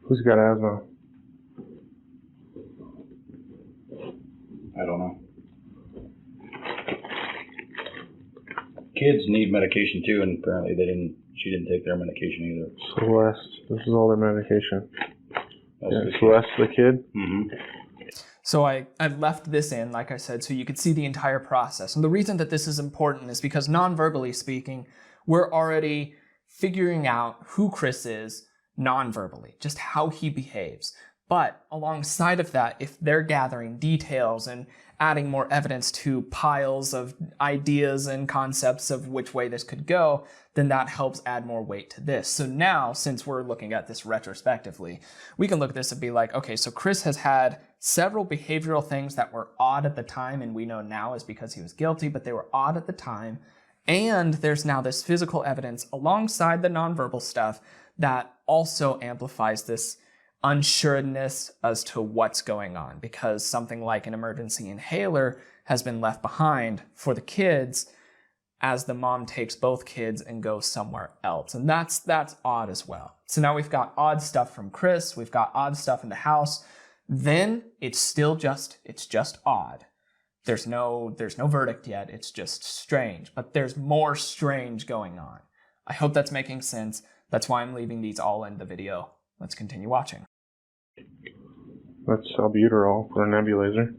Who's got asthma? kids need medication too, and apparently she didn't take their medication either. Celeste, this is all their medication. That's Yeah, Celeste, the kid? Mm-hmm. So I left this in, like I said, so you could see the entire process. And the reason that this is important is because non-verbally speaking, we're already figuring out who Chris is non-verbally, just how he behaves. But alongside of that, if they're gathering details and adding more evidence to piles of ideas and concepts of which way this could go, then that helps add more weight to this. So now, since we're looking at this retrospectively, we can look at this and be like, okay, so Chris has had several behavioral things that were odd at the time, and we know now is because he was guilty, but they were odd at the time. And there's now this physical evidence alongside the nonverbal stuff that also amplifies this unsureness as to what's going on, because something like an emergency inhaler has been left behind for the kids as the mom takes both kids and goes somewhere else. And that's odd as well. So now we've got odd stuff from Chris, we've got odd stuff in the house, then it's just odd. There's no verdict yet, it's just strange, but there's more strange going on. I hope that's making sense. That's why I'm leaving these all in the video. Let's continue watching. That's albuterol for a nebulizer.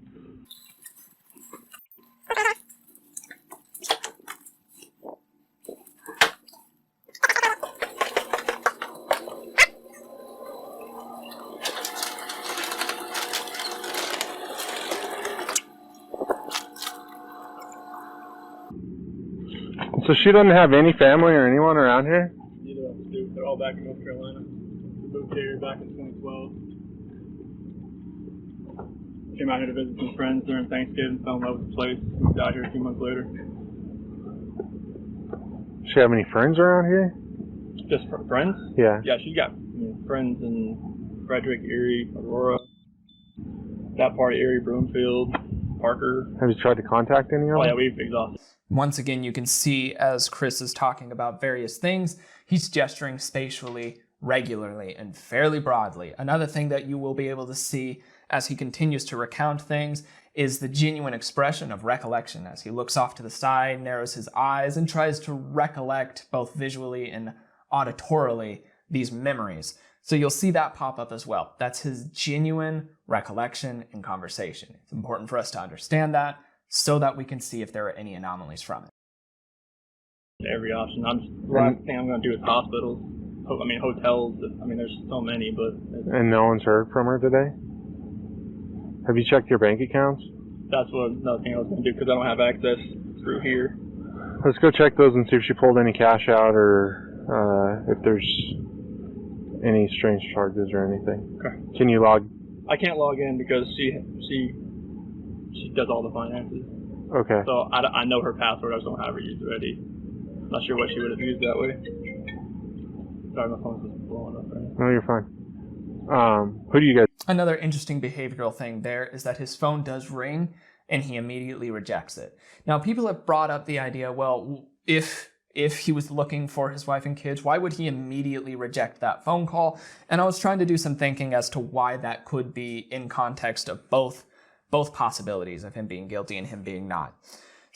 So she doesn't have any family or anyone around here? Neither of us do. They're all back in North Carolina. We moved here back in 2012. Came out here to visit some friends during Thanksgiving, fell in love with the place, moved out here a few months later. Does she have any friends around here? Just friends? Yeah. Yeah, she's got friends in Frederick, Erie, Aurora, that part of Erie, Broomfield, Parker. Have you tried to contact any of them? Oh yeah, we've exhausted. Once again, you can see as Chris is talking about various things, he's gesturing spatially, regularly, and fairly broadly. Another thing that you will be able to see as he continues to recount things is the genuine expression of recollection as he looks off to the side, narrows his eyes, and tries to recollect both visually and auditorily these memories. So you'll see that pop up as well. That's his genuine recollection and conversation. It's important for us to understand that so that we can see if there are any anomalies from it. Every option. The last thing I'm going to do is hospitals. Hotels. There's so many, but... And no one's heard from her today? Have you checked your bank accounts? That's another thing I was going to do, because I don't have access through here. Let's go check those and see if she pulled any cash out or if there's any strange charges or anything. Okay. Can you log? I can't log in because she does all the finances. Okay. So I know her password. I just don't have her used already. Not sure what she would have used that way. Sorry, my phone's just blowing up right now. No, you're fine. Who do you guys? Another interesting behavioral thing there is that his phone does ring and he immediately rejects it. Now, people have brought up the idea, well, if he was looking for his wife and kids, why would he immediately reject that phone call? And I was trying to do some thinking as to why that could be in context of both possibilities of him being guilty and him being not.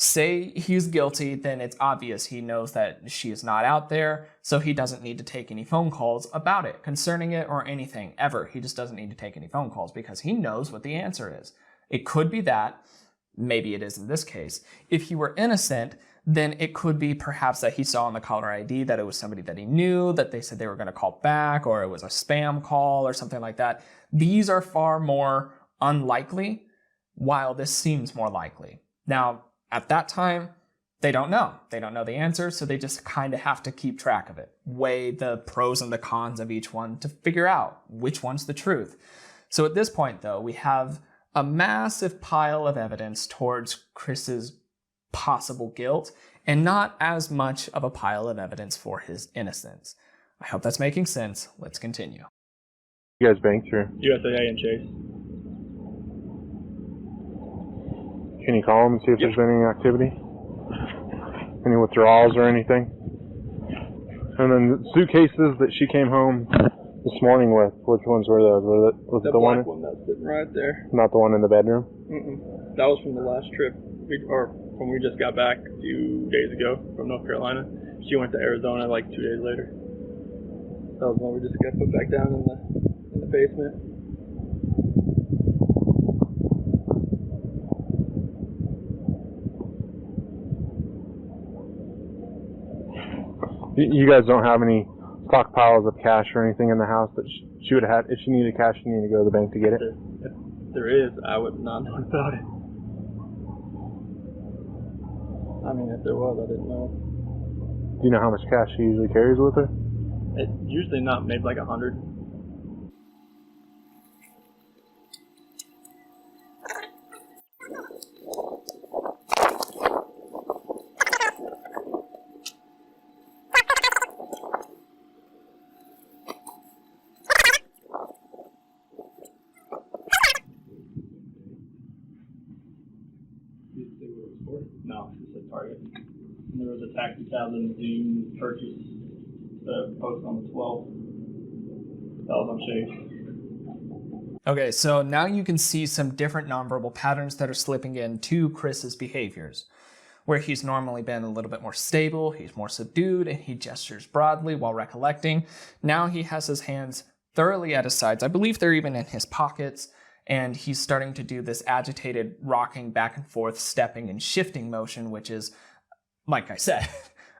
Say he's guilty, then it's obvious he knows that she is not out there, so he doesn't need to take any phone calls about it, concerning it, or anything, ever. He just doesn't need to take any phone calls because he knows what the answer is. It could be that, maybe it is in this case. If he were innocent, then it could be perhaps that he saw on the caller ID that it was somebody that he knew, that they said they were going to call back, or it was a spam call or something like that. These are far more unlikely, while this seems more likely. Now, at that time, they don't know. They don't know the answer, so they just kind of have to keep track of it. Weigh the pros and the cons of each one to figure out which one's the truth. So at this point, though, we have a massive pile of evidence towards Chris's possible guilt, and not as much of a pile of evidence for his innocence. I hope that's making sense. Let's continue. You guys bank through? USAA and Chase. Can you call them and see if there's been any activity? Any withdrawals or anything? And then the suitcases that she came home this morning with, which ones were those? Was it the one that's sitting right there. Not the one in the bedroom? Mm-mm. That was from the last trip, or when we just got back a few days ago from North Carolina. She went to Arizona like 2 days later. That was when we just got put back down in the basement. You guys don't have any stockpiles of cash or anything in the house that she would have had? If she needed cash, she needed to go to the bank to get it? If there is, I would not know about it. I mean, if there was, I didn't know. Do you know how much cash she usually carries with her? It's usually not, maybe like 100. No, it's a Target. And there was a taxi cab limousine purchase post on the 12th. That was on Shade. Okay, so now you can see some different nonverbal patterns that are slipping into Chris's behaviors. Where he's normally been a little bit more stable, he's more subdued, and he gestures broadly while recollecting. Now he has his hands thoroughly at his sides. I believe they're even in his pockets. And he's starting to do this agitated rocking back and forth, stepping and shifting motion, which is, like I said,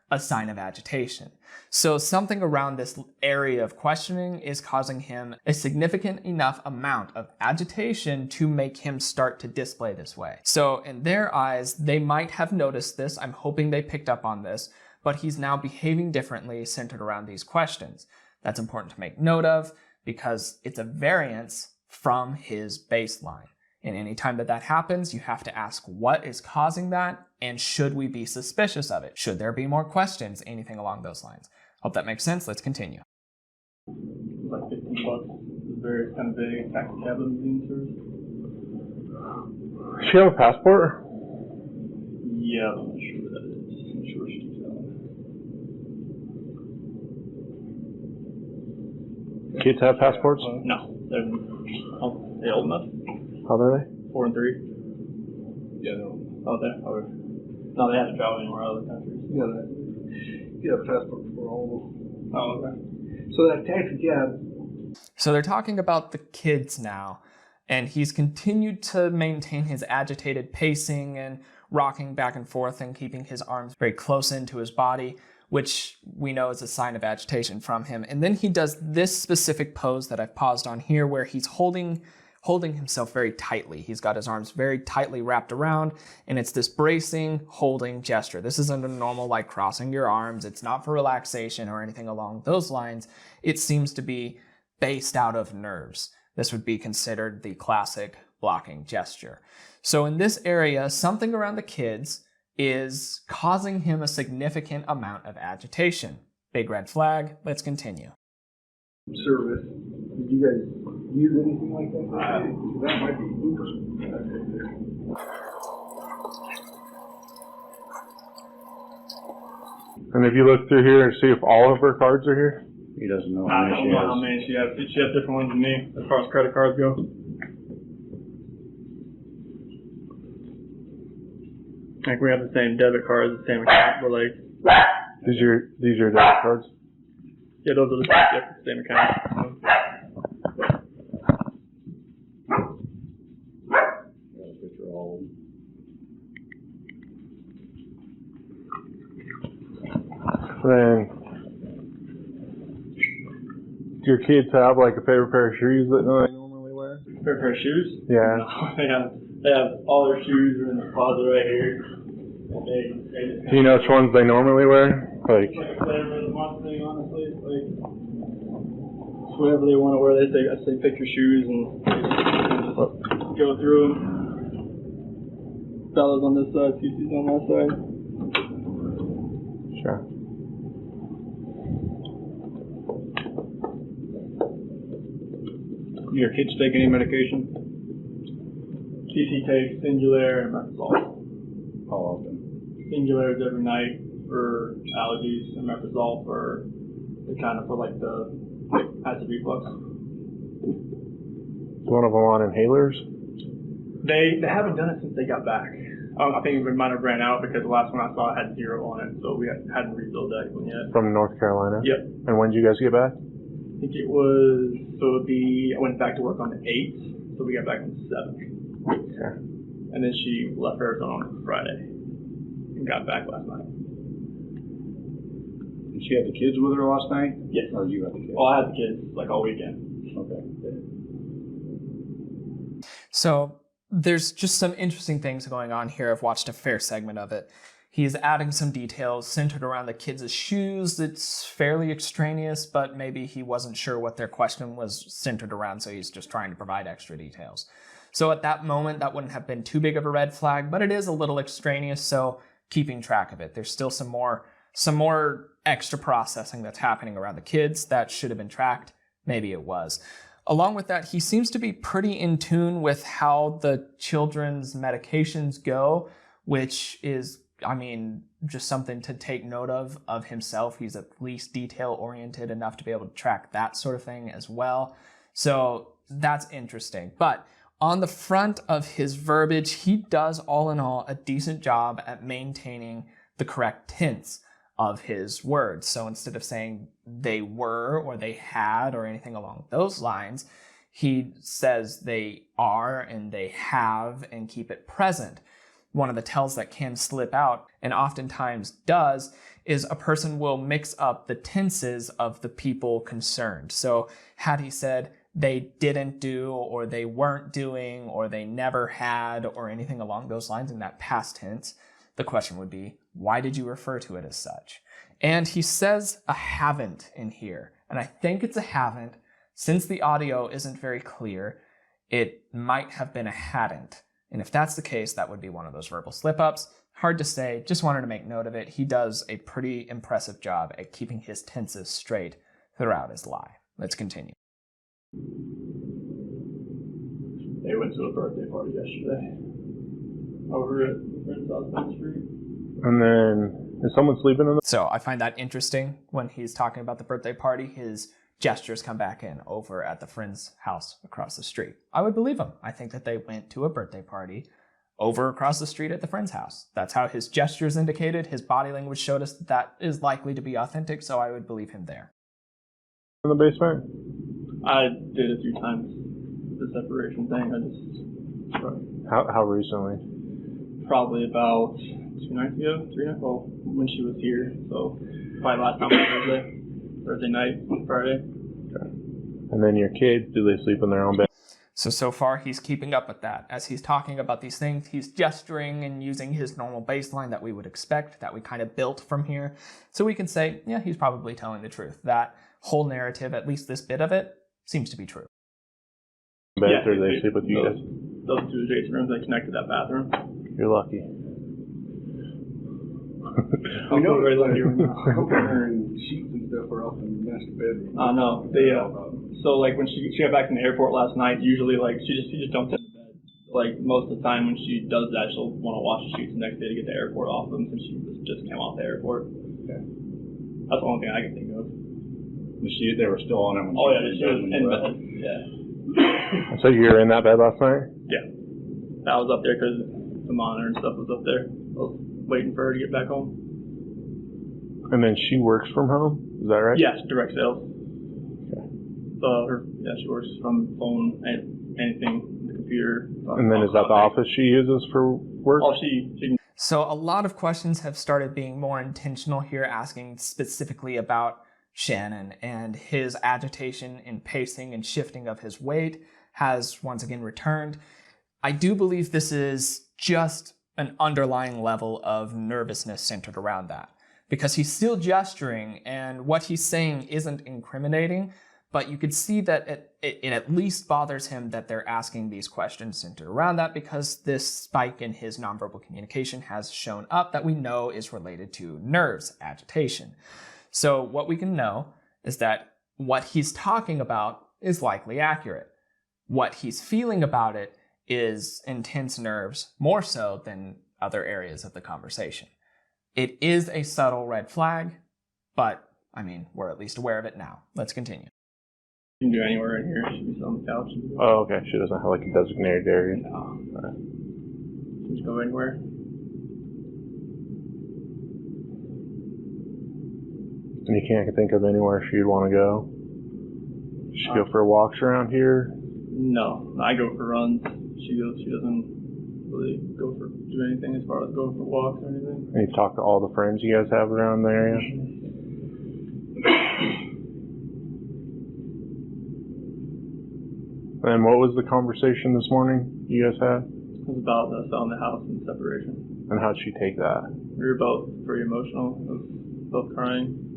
a sign of agitation. So something around this area of questioning is causing him a significant enough amount of agitation to make him start to display this way. So in their eyes, they might have noticed this. I'm hoping they picked up on this, but he's now behaving differently centered around these questions. That's important to make note of because it's a variance from his baseline. And anytime that happens, you have to ask what is causing that and should we be suspicious of it? Should there be more questions? Anything along those lines. Hope that makes sense. Let's continue. Like $15. It's very kind of big taxi cab limousine service. Does she have a passport? Yeah, I'm not sure what that is. I'm sure she's Kids have passports? No. They're old enough. How old are they? 4 and 3. Yeah, no. Oh, they no, they have to travel anywhere out of the country. You have a passport for all of them. Oh, okay. So that taxi cab. So they're talking about the kids now, and he's continued to maintain his agitated pacing and rocking back and forth and keeping his arms very close into his body, which we know is a sign of agitation from him. And then he does this specific pose that I've paused on here where he's holding himself very tightly. He's got his arms very tightly wrapped around, and it's this bracing, holding gesture. This isn't a normal like crossing your arms. It's not for relaxation or anything along those lines. It seems to be based out of nerves. This would be considered the classic blocking gesture. So in this area, something around the kids is causing him a significant amount of agitation. Big red flag. Let's continue. Service. Did you guys use anything like that? That might be Uber. And if you look through here and see if all of her cards are here? He doesn't know I how don't many know how many she has. She has different ones than me as far as credit cards go. Like we have the same debit cards, the same account, but like These are debit cards? yeah, those are the same account. Then, do your kids have like a favorite pair of shoes that they normally wear? Favorite pair of shoes? Yeah. No, they have all their shoes are in the closet right here. Do you know which ones they normally wear? Like, It's like a flavor of the month thing, honestly. It's like it's whatever they want to wear. I say pick your shoes and just go through them. Fellas on this side, CC's on that side. sure. Do your kids take any medication? CC takes Singulair and Meprazole. How often? Singulair is every night for allergies, and Meprazole for the kind of for like the acid reflux. Is one of them on inhalers? They haven't done it since they got back. I think we might have ran out because the last one I saw had 0 on it, so we hadn't refilled that one yet. From North Carolina? Yep. And when did you guys get back? I think it was, I went back to work on the 8th, so we got back on the 7th. Okay. And then she left for Arizona on Friday and got back last night. Did she have the kids with her last night? Yes. Or you had the kids? Well, I had the kids like all weekend. Okay. So there's just some interesting things going on here. I've watched a fair segment of it. He's adding some details centered around the kids' shoes that's fairly extraneous, but maybe he wasn't sure what their question was centered around, so he's just trying to provide extra details. So at that moment, that wouldn't have been too big of a red flag, but it is a little extraneous, so keeping track of it. There's still some more extra processing that's happening around the kids that should have been tracked. Maybe it was. Along with that, he seems to be pretty in tune with how the children's medications go, which is, I mean, just something to take note of himself. He's at least detail-oriented enough to be able to track that sort of thing as well. So that's interesting. But on the front of his verbiage, he does, all in all, a decent job at maintaining the correct tense of his words. So instead of saying they were or they had or anything along those lines, he says they are and they have and keep it present. One of the tells that can slip out, and oftentimes does, is a person will mix up the tenses of the people concerned. So had he said they didn't do or they weren't doing or they never had or anything along those lines in that past tense, the question would be, why did you refer to it as such? And he says a haven't in here. And I think it's a haven't. Since the audio isn't very clear, it might have been a hadn't. And if that's the case, that would be one of those verbal slip-ups. Hard to say, just wanted to make note of it. He does a pretty impressive job at keeping his tenses straight throughout his lie. Let's continue. They went to a birthday party yesterday over at a friend's house down the street. And then, is someone sleeping in the... So I find that interesting when he's talking about the birthday party. His gestures come back in over at the friend's house across the street. I would believe him. I think that they went to a birthday party over across the street at the friend's house. That's how his gestures indicated. His body language showed us that is likely to be authentic, so I would believe him there. In the basement? I did a few times the separation thing. How recently? Probably about 2 nights ago, 3 nights. Well, when she was here, so probably last time was Thursday night, Friday. Okay. And then your kids, do they sleep in their own bed? So far he's keeping up with that. As he's talking about these things, he's gesturing and using his normal baseline that we would expect, that we kind of built from here. So we can say, yeah, he's probably telling the truth. That whole narrative, at least this bit of it, seems to be true. Bed, or they sleep with you guys? Those two adjacent rooms, they connect to that bathroom. You're lucky. We know very lucky when her and sheets and stuff are off in the master bedroom. No, so like when she got back from the airport last night, usually like she just jumps into bed. Like most of the time when she does that, she'll want to wash the sheets the next day to get the airport off them since she just came off the airport. Okay. That's the only thing I can think of. They were still on it when she was in bed. Yeah. So you were in that bed last night? Yeah. I was up there because the monitor and stuff was up there. I was waiting for her to get back home. And then she works from home? Is that right? Yes, direct sales. Okay. She works from phone, anything, the computer. And then is that the office she uses for work? Oh, she. So a lot of questions have started being more intentional here, asking specifically about Shannon, and his agitation in pacing and shifting of his weight has once again returned. I do believe this is just an underlying level of nervousness centered around that, because he's still gesturing and what he's saying isn't incriminating, but you could see that it at least bothers him that they're asking these questions centered around that, because this spike in his nonverbal communication has shown up that we know is related to nerves, agitation. So what we can know is that what he's talking about is likely accurate. What he's feeling about it is intense nerves, more so than other areas of the conversation. It is a subtle red flag, but, I mean, we're at least aware of it now. Let's continue. She can do anywhere in here. She can sit on the couch. Oh, okay. She doesn't have like a designated area. No. All right. She can go anywhere. And you can't think of anywhere she'd want to go? She'd go for walks around here? No, I go for runs. She doesn't really do anything as far as go for walks or anything. And you've talked to all the friends you guys have around the area? And what was the conversation this morning you guys had? It was about selling the house and separation. And how'd she take that? We were both very emotional, both crying.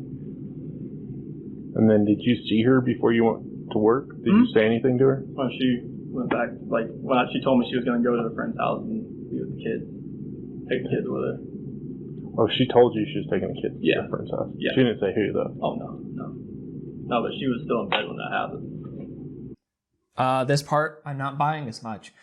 And then did you see her before you went to work? Did you say anything to her? When she went back, like when she told me she was going to go to her friend's house and be with the kids, take the kids with her. Oh, she told you she was taking the kids to her friend's house? Yeah. She didn't say who, though? Oh, no, but she was still in bed when that happened. This part I'm not buying as much.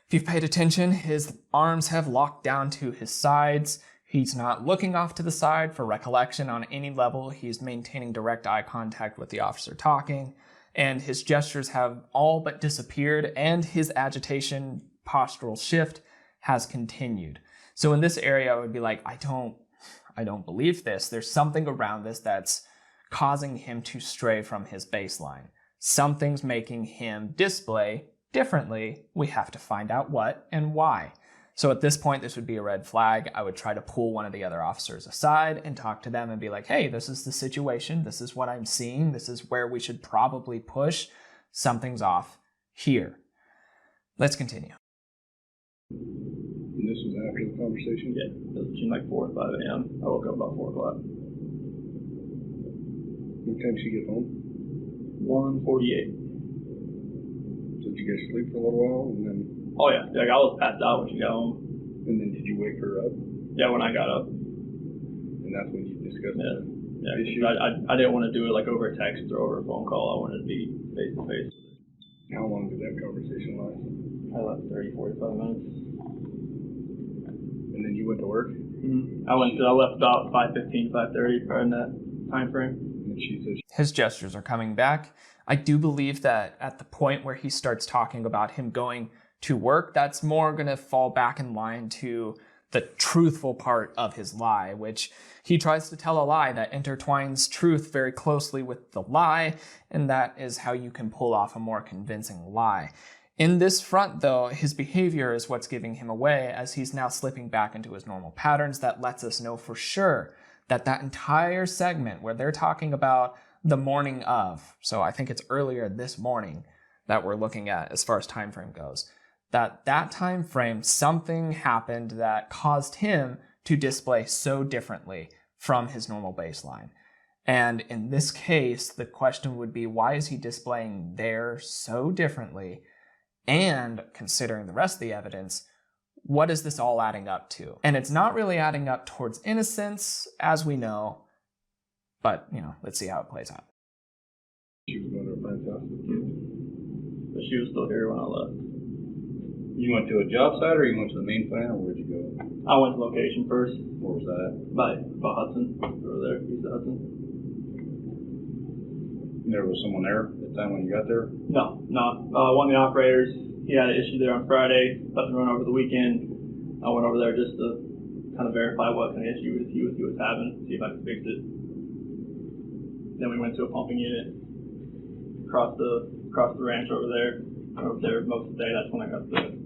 If you've paid attention, his arms have locked down to his sides. He's not looking off to the side for recollection on any level. He's maintaining direct eye contact with the officer talking, and his gestures have all but disappeared, and his agitation postural shift has continued. So in this area, I would be like, I don't believe this. There's something around this that's causing him to stray from his baseline. Something's making him display differently. We have to find out what and why. So at this point, this would be a red flag. I would try to pull one of the other officers aside and talk to them and be like, hey, this is the situation. This is what I'm seeing. This is where we should probably push. Something's off here. Let's continue. And this was after the conversation? Yeah, it was between like 4 and 5 a.m. I woke up about 4 o'clock. What time did she get home? 1:48. So did you guys sleep for a little while and then? Oh yeah, like I was passed out when she got home. And then did you wake her up? Yeah, when I got up. And that's when you discussed the issue? I didn't want to do it like over a text or over a phone call. I wanted to be face to face. How long did that conversation last? I left 30-45 minutes. And then you went to work? Mm-hmm. I left about 5:15, 5:30, right in that time frame. And she said his gestures are coming back. I do believe that at the point where he starts talking about him going to work, that's more going to fall back in line to the truthful part of his lie, which he tries to tell a lie that intertwines truth very closely with the lie, and that is how you can pull off a more convincing lie. In this front, though, his behavior is what's giving him away, as he's now slipping back into his normal patterns. That lets us know for sure that that entire segment where they're talking about the morning of, so I think it's earlier this morning that we're looking at as far as time frame goes, that time frame, something happened that caused him to display so differently from his normal baseline. And in this case, the question would be, why is he displaying there so differently? And considering the rest of the evidence, what is this all adding up to? And it's not really adding up towards innocence, as we know, but, let's see how it plays out. she was going to her friend's house with kids. But she was still here when I left. You went to a job site or you went to the main plant, or where'd you go? I went to location first. Where was that? By Hudson, over there, east of Hudson. There was someone there at the time when you got there? No. One of the operators, he had an issue there on Friday, left and run over the weekend. I went over there just to kind of verify what kind of issue he was having, see if I could fix it. Then we went to a pumping unit, across the ranch over there. I was there most of the day. That's when I got the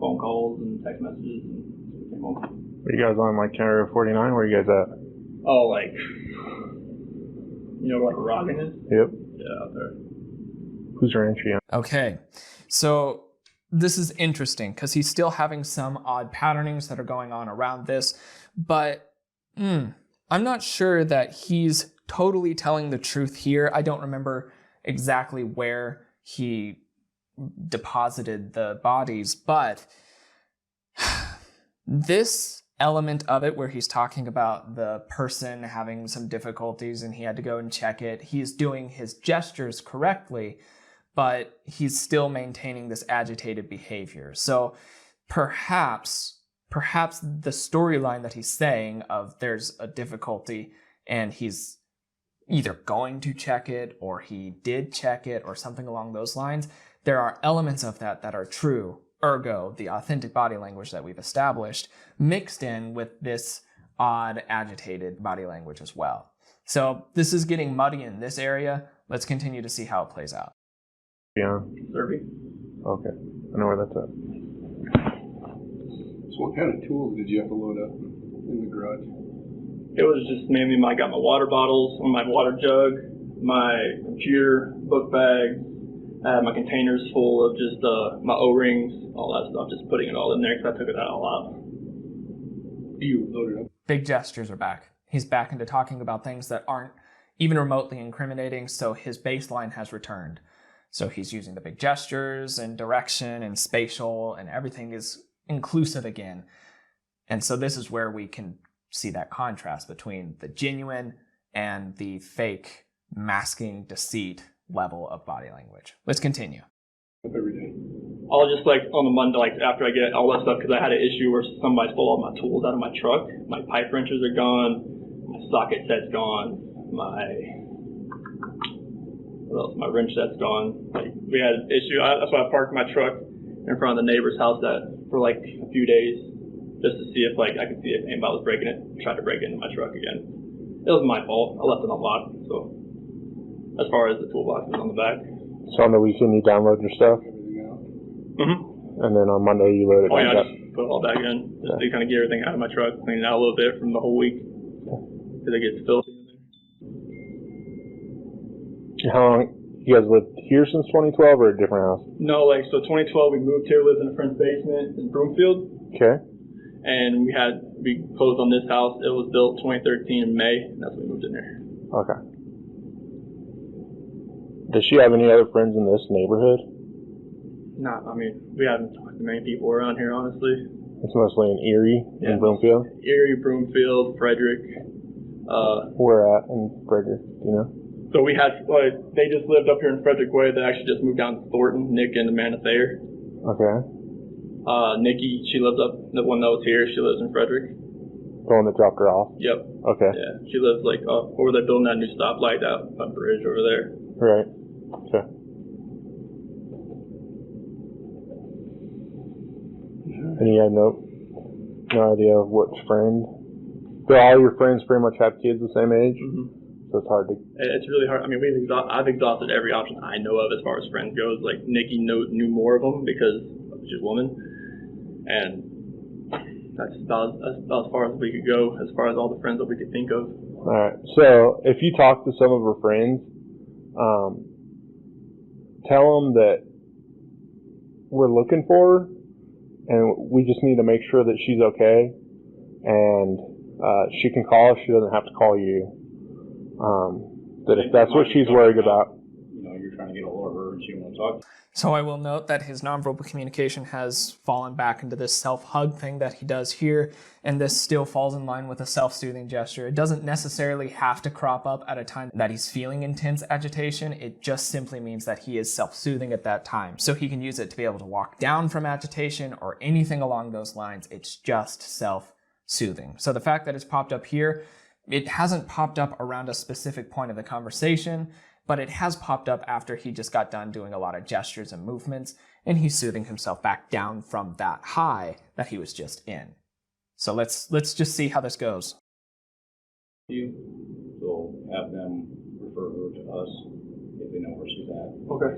phone calls and text messages and came home. Are you guys on like Area 49? Where are you guys at? Oh, like, where like a rockin' is? Yep. Yeah, out there. Who's ranch you on? Okay, so this is interesting because he's still having some odd patternings that are going on around this, but I'm not sure that he's totally telling the truth here. I don't remember exactly where he deposited the bodies, but this element of it where he's talking about the person having some difficulties and he had to go and check it, he's doing his gestures correctly, but he's still maintaining this agitated behavior. So perhaps the storyline that he's saying of there's a difficulty and he's either going to check it or he did check it or something along those lines, there are elements of that are true, ergo the authentic body language that we've established, mixed in with this odd, agitated body language as well. So this is getting muddy in this area. Let's continue to see how it plays out. Yeah. Survey. Okay. I know where that's at. So what kind of tools did you have to load up in the garage? It was just mainly I got my water bottles, my water jug, my computer, book bag. I had my containers full of just my O-rings, all that stuff, just putting it all in there because I took it all out. You loaded up? Big gestures are back. He's back into talking about things that aren't even remotely incriminating, so his baseline has returned. So he's using the big gestures and direction and spatial, and everything is inclusive again. And so this is where we can see that contrast between the genuine and the fake masking deceit level of body language. Let's continue. Every day. All just on the Monday, after I get all that stuff, because I had an issue where somebody stole all my tools out of my truck. My pipe wrenches are gone. My socket set's gone. My wrench set's gone. We had an issue. That's why I parked my truck in front of the neighbor's house for a few days, just to see if I could see if anybody was tried to break into my truck again. It was my fault. I left it unlocked. So as far as the toolbox is on the back. So on the weekend you download your stuff? Mm-hmm. And then on Monday you load it back up? Just put it all back in. Just to kind of get everything out of my truck, clean it out a little bit from the whole week. Because it gets filthy. How long? You guys lived here since 2012 or a different house? No, so 2012 we moved here, lived in a friend's basement in Broomfield. Okay. And we closed on this house. It was built 2013 in May, and that's when we moved in here. Okay. Does she have any other friends in this neighborhood? We haven't talked to many people around here, honestly. It's mostly in Erie and Broomfield? Erie, Broomfield, Frederick. Where at in Frederick, do you know? So we had, they just lived up here in Frederick Way. They actually just moved down to Thornton, Nick and Amanda Thayer. Okay. Nikki, she lives the one that was here, she lives in Frederick. The one that dropped her off? Yep. Okay. Yeah, she lives over there building that new stoplight, that bridge over there. Right. Okay. And you have no idea of which friend? So all your friends pretty much have kids the same age? Mm-hmm. So it's hard to... It's really hard. I've exhausted every option I know of as far as friends goes. Nikki knew more of them because she's a woman. And that's about as far as we could go, as far as all the friends that we could think of. All right. So if you talk to some of her friends, tell them that we're looking for her, and we just need to make sure that she's okay, and she can call us. She doesn't have to call you. That if that's what she's worried about. You're trying to get a hold of her and she won't talk. So I will note that his nonverbal communication has fallen back into this self-hug thing that he does here, and this still falls in line with a self-soothing gesture. It doesn't necessarily have to crop up at a time that he's feeling intense agitation. It just simply means that he is self-soothing at that time. So he can use it to be able to walk down from agitation or anything along those lines. It's just self-soothing. So the fact that it's popped up here, it hasn't popped up around a specific point of the conversation, but it has popped up after he just got done doing a lot of gestures and movements, and he's soothing himself back down from that high that he was just in. So let's just see how this goes. So have them refer her to us if they know where she's at. Okay.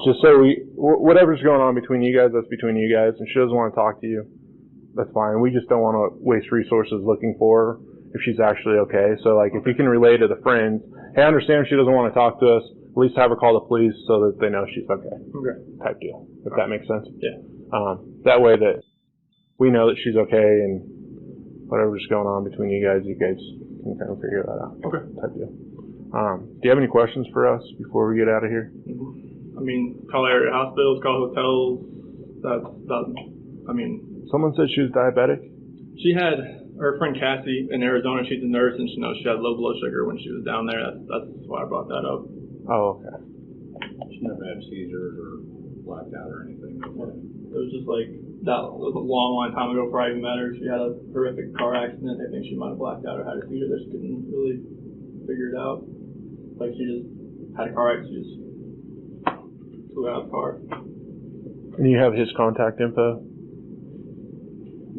Just so whatever's going on between you guys, that's between you guys, and she doesn't want to talk to you, that's fine. We just don't want to waste resources looking for her if she's actually okay. So if you can relay to the friends, hey, I understand she doesn't want to talk to us, at least have her call the police so that they know she's okay. Okay. Type deal, if that makes sense. Yeah. That way that we know that she's okay, and whatever's going on between you guys can kind of figure that out. Okay. Type deal. Do you have any questions for us before we get out of here? Mm-hmm. Call area hospitals, call hotels. Someone said she was diabetic? She had her friend Cassie in Arizona. She's a nurse, and she had low blood sugar when she was down there. That's why I brought that up. Oh, okay. She never had seizures or blacked out or anything. It was just that was a long time ago before I even met her. She had a horrific car accident. I think she might have blacked out or had a seizure that she couldn't really figure it out. She just had a car accident. She just flew out of the car. And you have his contact info?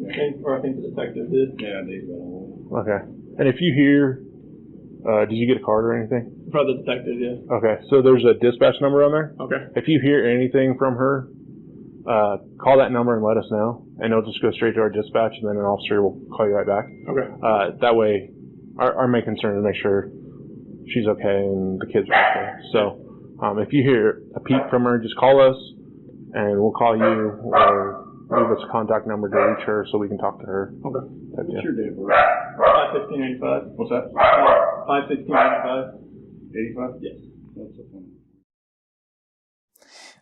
I think the detective did. Yeah, they got all. Okay. And if you hear Did you get a card or anything? For the detective, yeah. Okay, so there's a dispatch number on there. Okay. If you hear anything from her, call that number and let us know, and it'll just go straight to our dispatch, and then an officer will call you right back. Okay. That way, our main concern is to make sure she's okay and the kids are okay. So if you hear a peep from her, just call us, and we'll call you or leave us a contact number to reach her so we can talk to her. Okay. What's your date of birth? 5/15/85. What's that? 5/15/85. 85? Yes. That's a fun.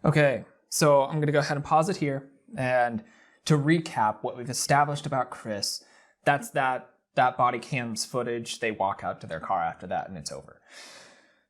Okay, so I'm going to go ahead and pause it here. And to recap what we've established about Chris, that's that body cam's footage. They walk out to their car after that and it's over.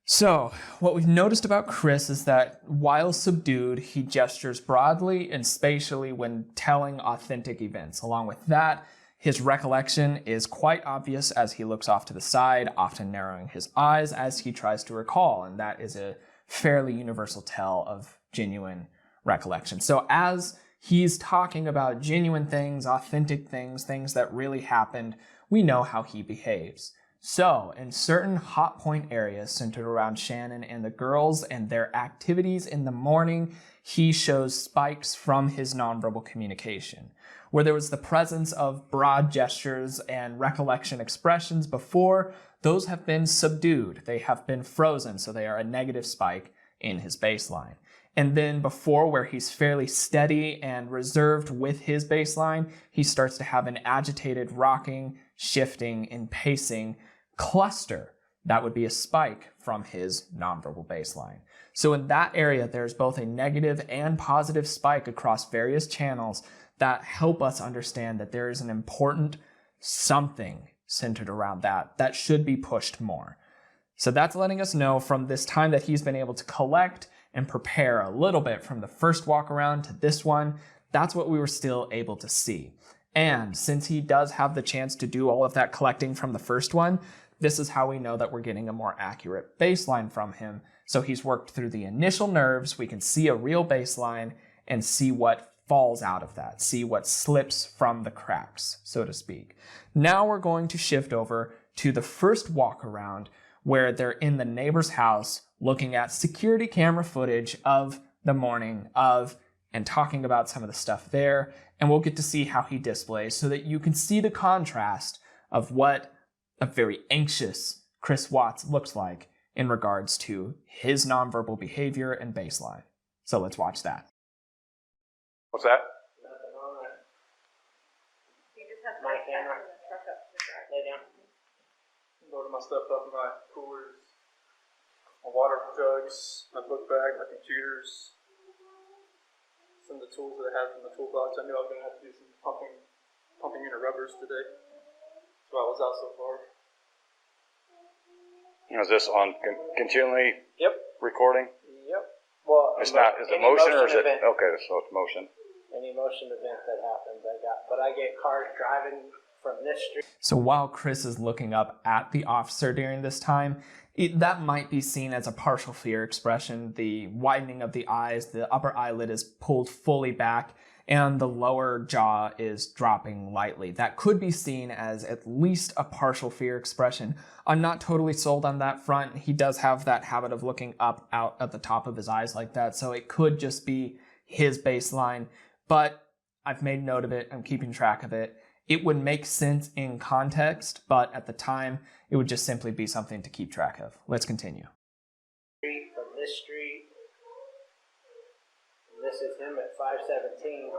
So what we've noticed about Chris is that while subdued, he gestures broadly and spatially when telling authentic events. Along with that, his recollection is quite obvious as he looks off to the side, often narrowing his eyes as he tries to recall. And that is a fairly universal tell of genuine recollection. So as he's talking about genuine things, authentic things, things that really happened, we know how he behaves. So, in certain hot point areas centered around Shannon and the girls and their activities in the morning, he shows spikes from his nonverbal communication. Where there was the presence of broad gestures and recollection expressions before, those have been subdued. They have been frozen, so they are a negative spike in his baseline. And then before, where he's fairly steady and reserved with his baseline, he starts to have an agitated rocking, shifting, and pacing cluster. That would be a spike from his nonverbal baseline. So in that area, there's both a negative and positive spike across various channels that help us understand that there is an important something centered around that should be pushed more. So that's letting us know from this time that he's been able to collect and prepare a little bit from the first walk around to this one. That's what we were still able to see. And since he does have the chance to do all of that collecting from the first one, this is how we know that we're getting a more accurate baseline from him. So he's worked through the initial nerves. We can see a real baseline and see what falls out of that, see what slips from the cracks, so to speak. Now we're going to shift over to the first walk around where they're in the neighbor's house looking at security camera footage of the morning of and talking about some of the stuff there. And we'll get to see how he displays so that you can see the contrast of what a very anxious Chris Watts looks like in regards to his nonverbal behavior and baseline. So let's watch that. What's that? Nothing on it. My camera. Lay down. Loaded my stuff up in my coolers, my water jugs, my book bag, my computers, some of the tools that I had from the toolbox. I knew I was going to have to do some pumping unit rubbers today. That's why I was out so far. Is this on continually Yep. recording? Yep. Well, It's not. Is it motion or is it? Event. Okay, so it's motion. Any motion event that happens, I get cars driving from this street. So while Chris is looking up at the officer during this time, that might be seen as a partial fear expression. The widening of the eyes, the upper eyelid is pulled fully back, and the lower jaw is dropping lightly. That could be seen as at least a partial fear expression. I'm not totally sold on that front. He does have that habit of looking up out at the top of his eyes like that, so it could just be his baseline. But I've made note of it. I'm keeping track of it. It would make sense in context, but at the time, it would just simply be something to keep track of. Let's continue. From this street. And this is him at 517.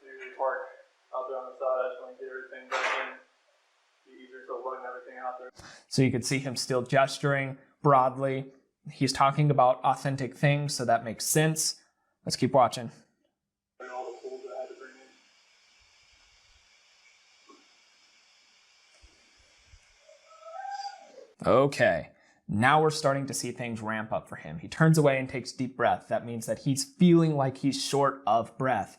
We park out there on the side. I just want to get everything back in. Be easier to loading everything out there. So you can see him still gesturing broadly. He's talking about authentic things, so that makes sense. Let's keep watching. All the tools that I had to bring in. Okay, now we're starting to see things ramp up for him. He turns away and takes a deep breath. That means that he's feeling like he's short of breath.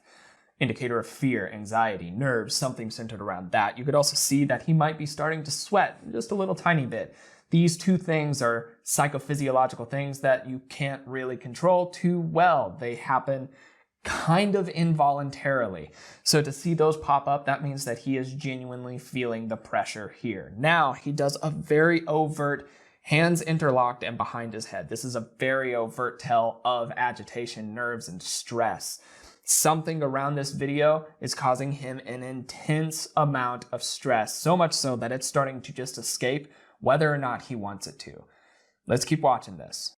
Indicator of fear, anxiety, nerves, something centered around that. You could also see that he might be starting to sweat just a little tiny bit. These two things are psychophysiological things that you can't really control too well. They happen kind of involuntarily. So to see those pop up, that means that he is genuinely feeling the pressure here. Now, he does a very overt hands interlocked and behind his head. This is a very overt tell of agitation, nerves, and stress. Something around this video is causing him an intense amount of stress, so much so that it's starting to just escape whether or not he wants it to. Let's keep watching this.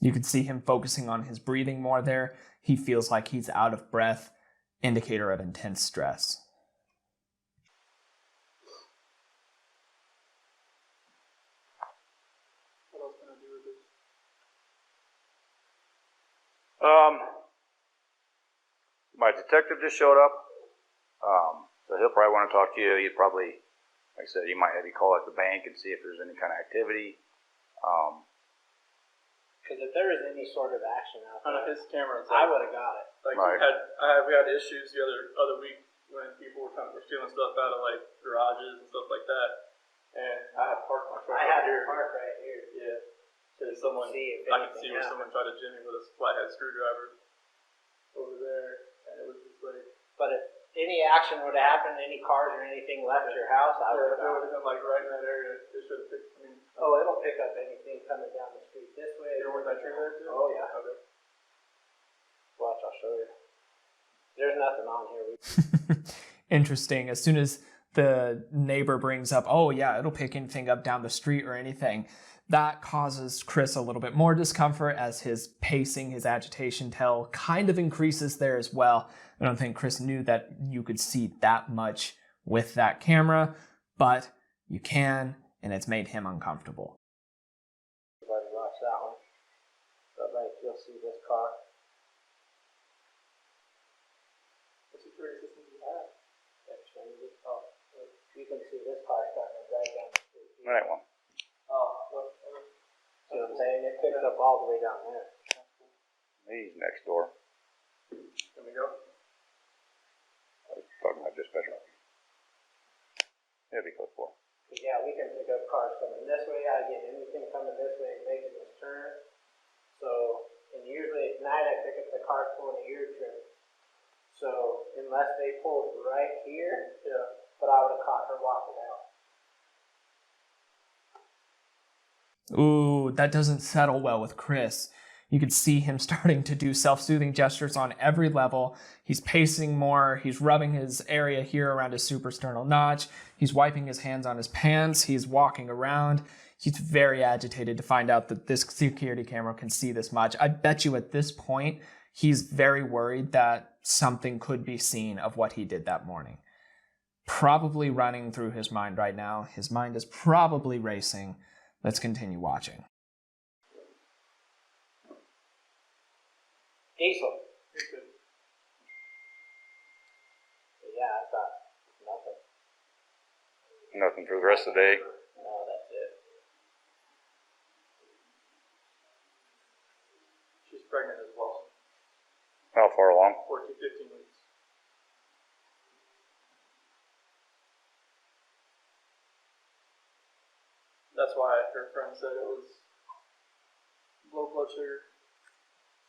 You can see him focusing on his breathing more there. He feels like he's out of breath, indicator of intense stress. What else can I do with this? My detective just showed up, so he'll probably want to talk to you. He'd probably, like I said, he might have you call at the bank and see if there's any kind of activity. Because if there was any sort of action out there, His camera's I would have got it. Like Right. we had issues the other week when people were stealing stuff out of like garages and stuff like that, and I had parked my truck. I had here. to park right here. Yeah. So someone, See if I could anything see where happened. someone tried to jimmy with a flathead screwdriver over there, and it was just like. But if any action would have happened, any cars or anything left your house, I would Yeah, have if it got would it. have been like right in that area, it should have picked. I mean, Oh, it'll pick up anything coming down the street this way. you know where that tree there too? Oh, yeah. Okay. Watch, I'll show you. There's nothing on here. Interesting. As soon as the neighbor brings up, oh yeah, it'll pick anything up down the street or anything, that causes Chris a little bit more discomfort as his pacing, his agitation tell kind of increases there as well. I don't think Chris knew that you could see that much with that camera, but you can, and it's made him uncomfortable. You've already watched that one. But like, you'll see this car. What security system do you have? Xfinity. Oh, you can see this car starting to drive down the street. That one. Oh, well, See what I'm saying? It picks up all the way down there. He's next door. can we go? I was talking about dispatcher. It'll be close for. Yeah, we can pick up cars coming this way. I get anything coming this way and making this turn. So, and usually at night I pick up the cars pulling a ear trim. So, unless they pulled right here, Yeah. but I would have caught her walking out. Ooh, that doesn't settle well with Chris. You can see him starting to do self-soothing gestures on every level. He's pacing more. He's rubbing his area here around his suprasternal notch. He's wiping his hands on his pants. He's walking around. He's very agitated to find out that this security camera can see this much. I bet you at this point, he's very worried that something could be seen of what he did that morning. Probably running through his mind right now. His mind is probably racing. Let's continue watching. Diesel. Yeah, I thought nothing. Nothing for the rest of the day. No, that's it. She's pregnant as well. How far along? 14, 15 weeks. That's why her friend said it was low blood sugar.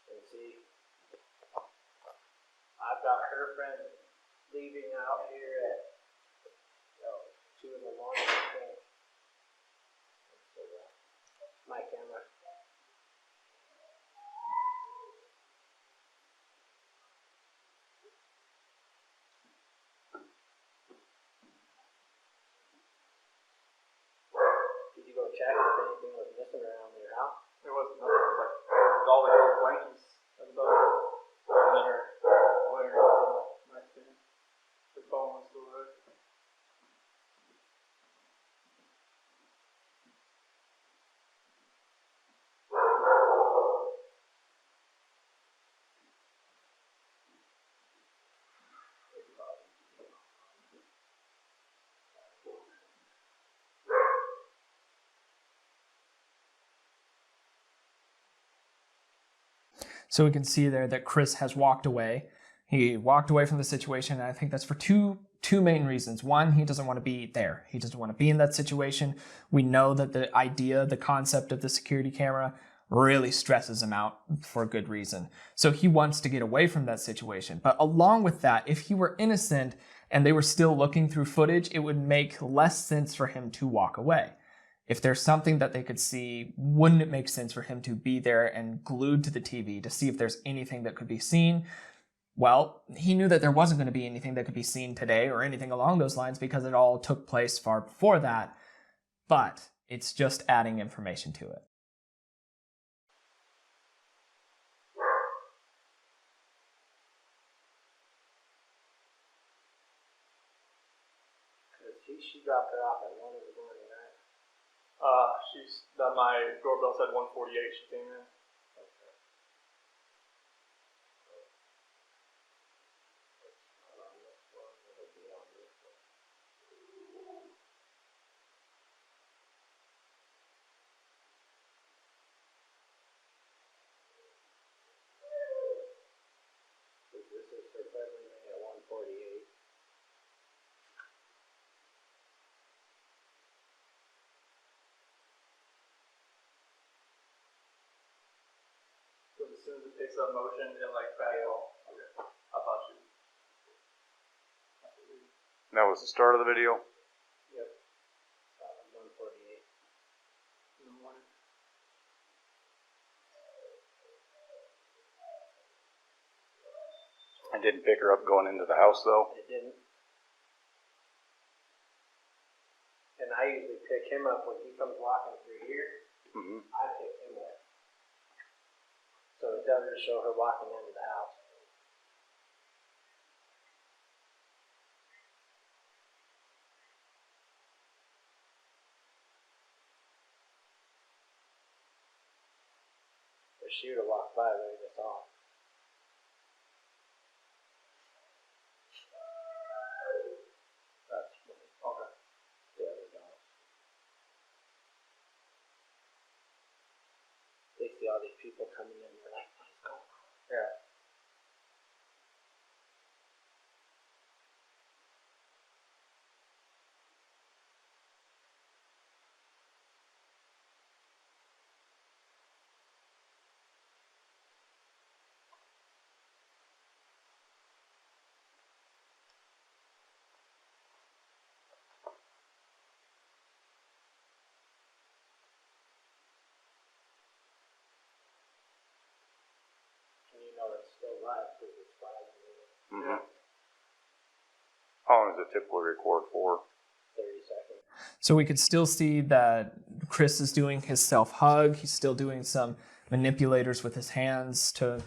And see, I've got her friend leaving out here at 2 in the morning, I think. So, my camera. Did you go check if anything was missing around your house? There wasn't nothing. neighborhood. So we can see there that Chris has walked away. He walked away from the situation, and I think that's for two main reasons. One, he doesn't want to be there. He doesn't want to be in that situation. We know that the concept of the security camera really stresses him out for good reason. So he wants to get away from that situation. But along with that, if he were innocent and they were still looking through footage, it would make less sense for him to walk away. If there's something that they could see, wouldn't it make sense for him to be there and glued to the TV to see if there's anything that could be seen? Well, he knew that there wasn't going to be anything that could be seen today or anything along those lines because it all took place far before that. But it's just adding information to it. She dropped her off at 1 in the morning, right? My doorbell said 1:48. She came in. This is for February at 1:48. So as soon as it picks up motion, it like back off. Okay. I thought you. That was the start of the video. Yep. 1:48 in the morning. I didn't pick her up going into the house though. It didn't. And I usually pick him up when he comes walking through here. Mm-hmm. I pick him up. So it doesn't show her walking into the house. But she would have walked by right this off. That's okay. The other dog. They see all these people coming in. They're like, what is going on? Yeah. And you know it's still live because it's 5 minutes. Mm-hmm. How long does it typically record for? 30 seconds. So we could still see that Chris is doing his self-hug. He's still doing some manipulators with his hands to,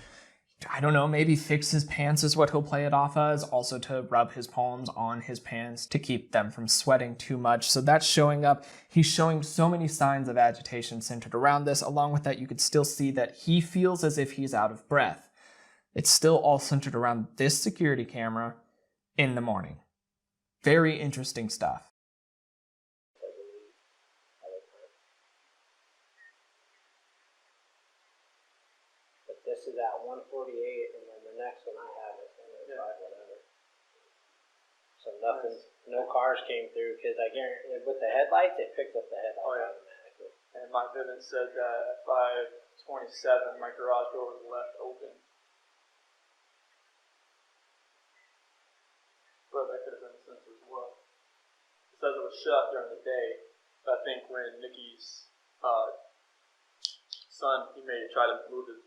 I don't know, maybe fix his pants is what he'll play it off as. Also to rub his palms on his pants to keep them from sweating too much. So that's showing up. He's showing so many signs of agitation centered around this. Along with that, you could still see that he feels as if he's out of breath. It's still all centered around this security camera in the morning. Very interesting stuff. But this is at 1:48, and then the next one I have is at 5 whatever. So nothing, no cars came through because I guarantee with the headlights, it picks up the headlights automatically. And my Vivint said that at 5:27, my garage door was left open. But that could have been the sensor as well. It says it was shut during the day, but I think when Nikki's son, he may try to move the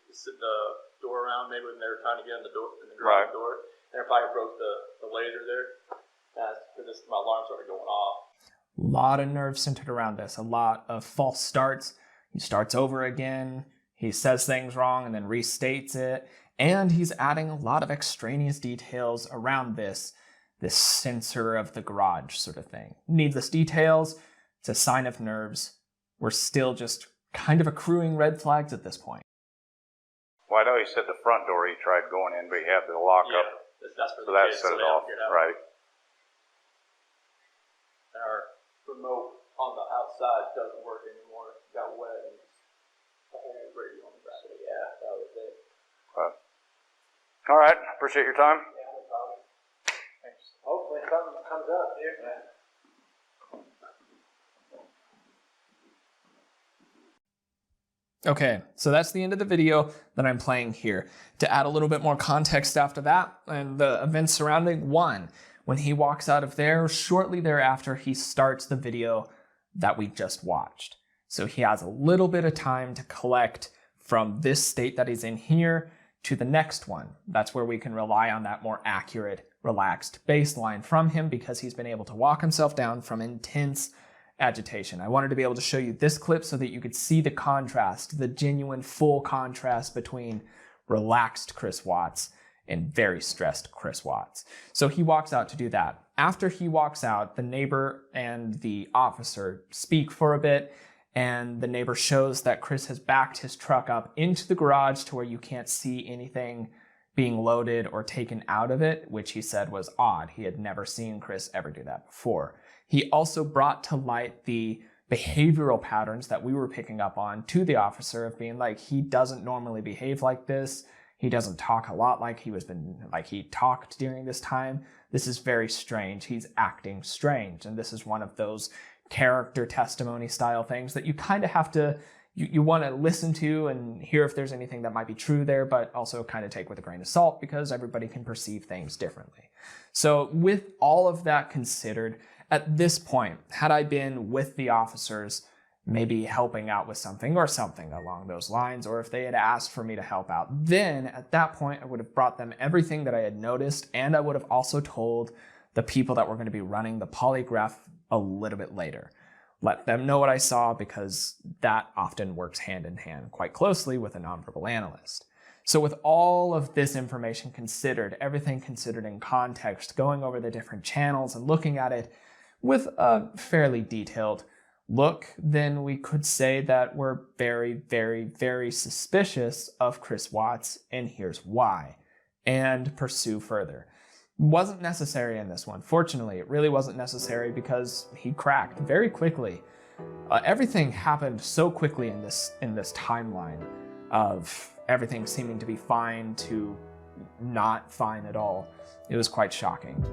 door around, maybe when they were trying to get in the garage door, and it probably broke the laser there. Because my alarm started going off. A lot of nerves centered around this. A lot of false starts. He starts over again. He says things wrong and then restates it. And he's adding a lot of extraneous details around this this sensor of the garage sort of thing. Needless details, it's a sign of nerves. We're still just kind of accruing red flags at this point. Well, I know he said the front door he tried going in, but he had the lock up. That's for So the that kids, set so it they don't off, get out. right? And our remote on the outside doesn't work anymore. It got wet and the whole radio on the back. So yeah, that was it. All right, appreciate your time. Yeah, no problem. Thanks. Hopefully something comes up, dude. Okay, so that's the end of the video that I'm playing here. To add a little bit more context after that, and the events surrounding, one, when he walks out of there, shortly thereafter, he starts the video that we just watched. So he has a little bit of time to collect from this state that he's in here to the next one. That's where we can rely on that more accurate, relaxed baseline from him because he's been able to walk himself down from intense agitation. I wanted to be able to show you this clip so that you could see the contrast, the genuine full contrast between relaxed Chris Watts and very stressed Chris Watts. So he walks out to do that. After he walks out, the neighbor and the officer speak for a bit, and the neighbor shows that Chris has backed his truck up into the garage to where you can't see anything being loaded or taken out of it, which he said was odd. He had never seen Chris ever do that before. He also brought to light the behavioral patterns that we were picking up on to the officer of being like, he doesn't normally behave like this. He doesn't talk a lot like he talked during this time. This is very strange. He's acting strange. And this is one of those character testimony style things that you kind of have to, you want to listen to and hear if there's anything that might be true there, but also kind of take with a grain of salt because everybody can perceive things differently. So with all of that considered, at this point, had I been with the officers, maybe helping out with something or something along those lines, or if they had asked for me to help out, then at that point, I would have brought them everything that I had noticed, and I would have also told the people that were going to be running the polygraph a little bit later. Let them know what I saw because that often works hand in hand quite closely with a nonverbal analyst. So with all of this information considered, everything considered in context, going over the different channels and looking at it with a fairly detailed look, then we could say that we're very, very, very suspicious of Chris Watts, and here's why, and pursue further. Wasn't necessary in this one. Fortunately, it really wasn't necessary because he cracked very quickly. Everything happened so quickly in this timeline of everything seeming to be fine to not fine at all. It was quite shocking.